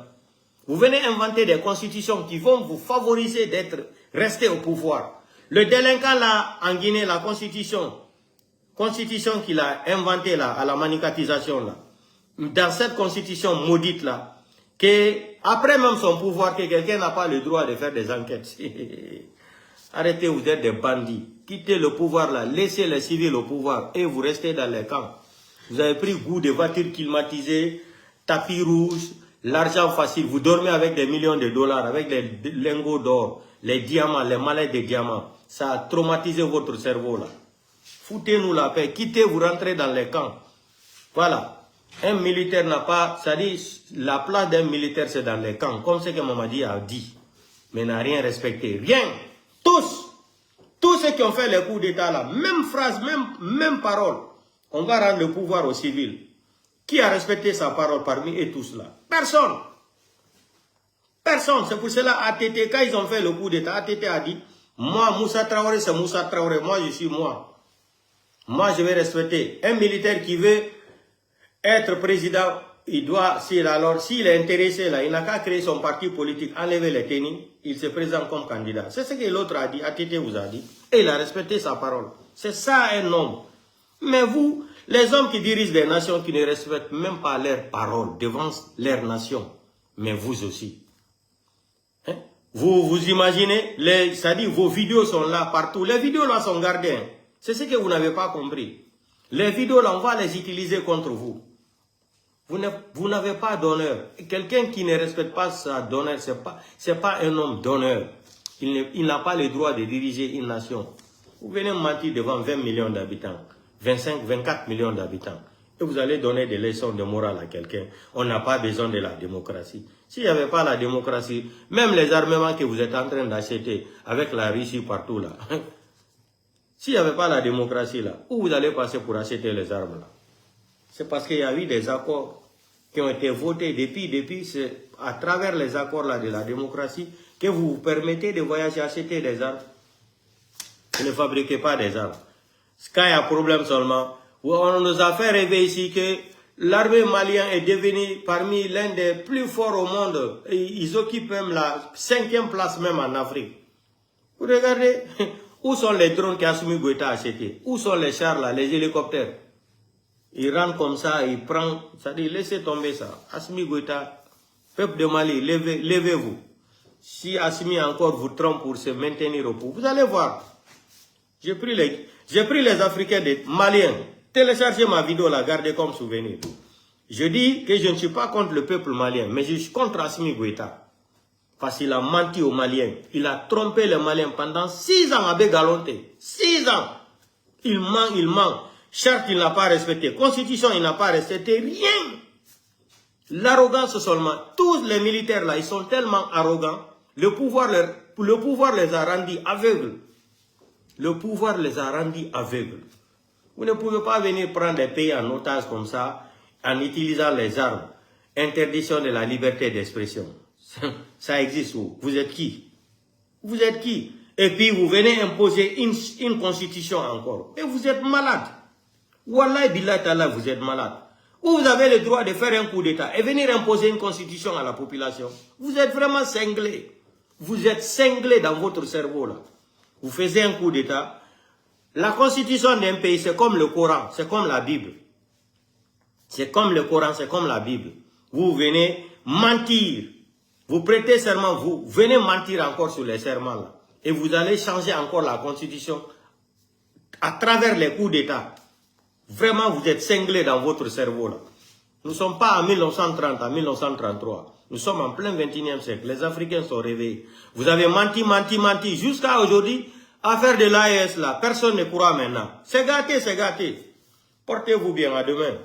Vous venez inventer des constitutions qui vont vous favoriser d'être restés au pouvoir. Le délinquant là, en Guinée, la constitution qu'il a inventée là, à la manicatisation là, dans cette constitution maudite là, que après même son pouvoir, que quelqu'un n'a pas le droit de faire des enquêtes. Arrêtez, vous êtes des bandits. Quittez le pouvoir là, laissez les civils au pouvoir et vous restez dans les camps. Vous avez pris goût des voitures climatisées, tapis rouges, l'argent facile. Vous dormez avec des millions de dollars, avec les lingots d'or, les diamants, les mallettes de diamants. Ça a traumatisé votre cerveau là. Foutez-nous la paix, quittez, vous rentrez dans les camps. Voilà. Un militaire n'a pas, c'est-à-dire la place d'un militaire c'est dans les camps, comme ce que Mamadi a dit. Mais n'a rien respecté. Rien. Tous ceux qui ont fait les coups d'État là, même phrase, même parole. On va rendre le pouvoir aux civils. Qui a respecté sa parole parmi eux tous là? Personne. Personne. C'est pour cela ATT, quand ils ont fait le coup d'État, ATT a dit, moi, Moussa Traoré, c'est Moussa Traoré. Moi, je suis moi. Moi, je vais respecter. Un militaire qui veut être président, il doit, s'il est intéressé là, il n'a qu'à créer son parti politique, enlever les tennis, il se présente comme candidat. C'est ce que l'autre a dit, ATT vous a dit. Et il a respecté sa parole. C'est ça un homme. Mais vous, les hommes qui dirigent des nations qui ne respectent même pas leurs paroles devant leur nation, mais vous aussi. Hein? Vous imaginez, c'est-à-dire vos vidéos sont là partout. Les vidéos là sont gardées. Hein. C'est ce que vous n'avez pas compris. Les vidéos là, on va les utiliser contre vous. Vous n'avez pas d'honneur. Quelqu'un qui ne respecte pas sa d'honneur, c'est pas un homme d'honneur. Il n'a pas le droit de diriger une nation. Vous venez mentir devant 20 millions d'habitants, 25, 24 millions d'habitants. Et vous allez donner des leçons de morale à quelqu'un. On n'a pas besoin de la démocratie. S'il n'y avait pas la démocratie, même les armements que vous êtes en train d'acheter avec la Russie partout là, s'il n'y avait pas la démocratie là, où vous allez passer pour acheter les armes là? C'est parce qu'il y a eu des accords qui ont été votés depuis c'est à travers les accords là de la démocratie que vous vous permettez de voyager acheter des armes. Vous ne fabriquez pas des armes. Quand il y a problème seulement, on nous a fait rêver ici que l'armée malienne est devenue parmi l'un des plus forts au monde. Ils occupent même la 5e place même en Afrique. Vous regardez, où sont les drones qu'Assimi Goïta a achetés? Où sont les chars là, les hélicoptères? Ils rentrent comme ça, ils prennent, c'est-à-dire laissez tomber ça. Assimi Goïta, peuple de Mali, levez-vous. Si Assimi encore vous trompe pour se maintenir au pouvoir, vous allez voir. J'ai pris les Africains des Maliens. Téléchargez ma vidéo, la gardez comme souvenir. Je dis que je ne suis pas contre le peuple malien, mais je suis contre Assimi Goïta. Parce qu'il a menti aux Maliens. Il a trompé les Maliens pendant 6 ans à Bégalonté. 6 ans. Il ment. Charte, il n'a pas respecté. Constitution, il n'a pas respecté. Rien. L'arrogance seulement. Tous les militaires là, ils sont tellement arrogants. Le pouvoir les a rendus aveugles. Le pouvoir les a rendus aveugles. Vous ne pouvez pas venir prendre des pays en otage comme ça, en utilisant les armes. Interdiction de la liberté d'expression. Ça existe où? Vous êtes qui? Vous êtes qui? Et puis vous venez imposer une constitution encore. Et vous êtes malade. Wallahi billahi ta'ala, vous êtes malade. Ou vous avez le droit de faire un coup d'État et venir imposer une constitution à la population. Vous êtes vraiment cinglé. Vous êtes cinglé dans votre cerveau là. Vous faites un coup d'État. La constitution d'un pays, c'est comme le Coran, c'est comme la Bible. C'est comme le Coran, c'est comme la Bible. Vous venez mentir. Vous prêtez serment, vous venez mentir encore sur les serments là. Et vous allez changer encore la constitution à travers les coups d'État. Vraiment, vous êtes cinglé dans votre cerveau là. Nous ne sommes pas en 1930, en 1933. Nous sommes en plein 21e siècle. Les Africains sont réveillés. Vous avez menti. Jusqu'à aujourd'hui, affaire de l'AES là, personne ne croit maintenant. C'est gâté. Portez-vous bien, à demain.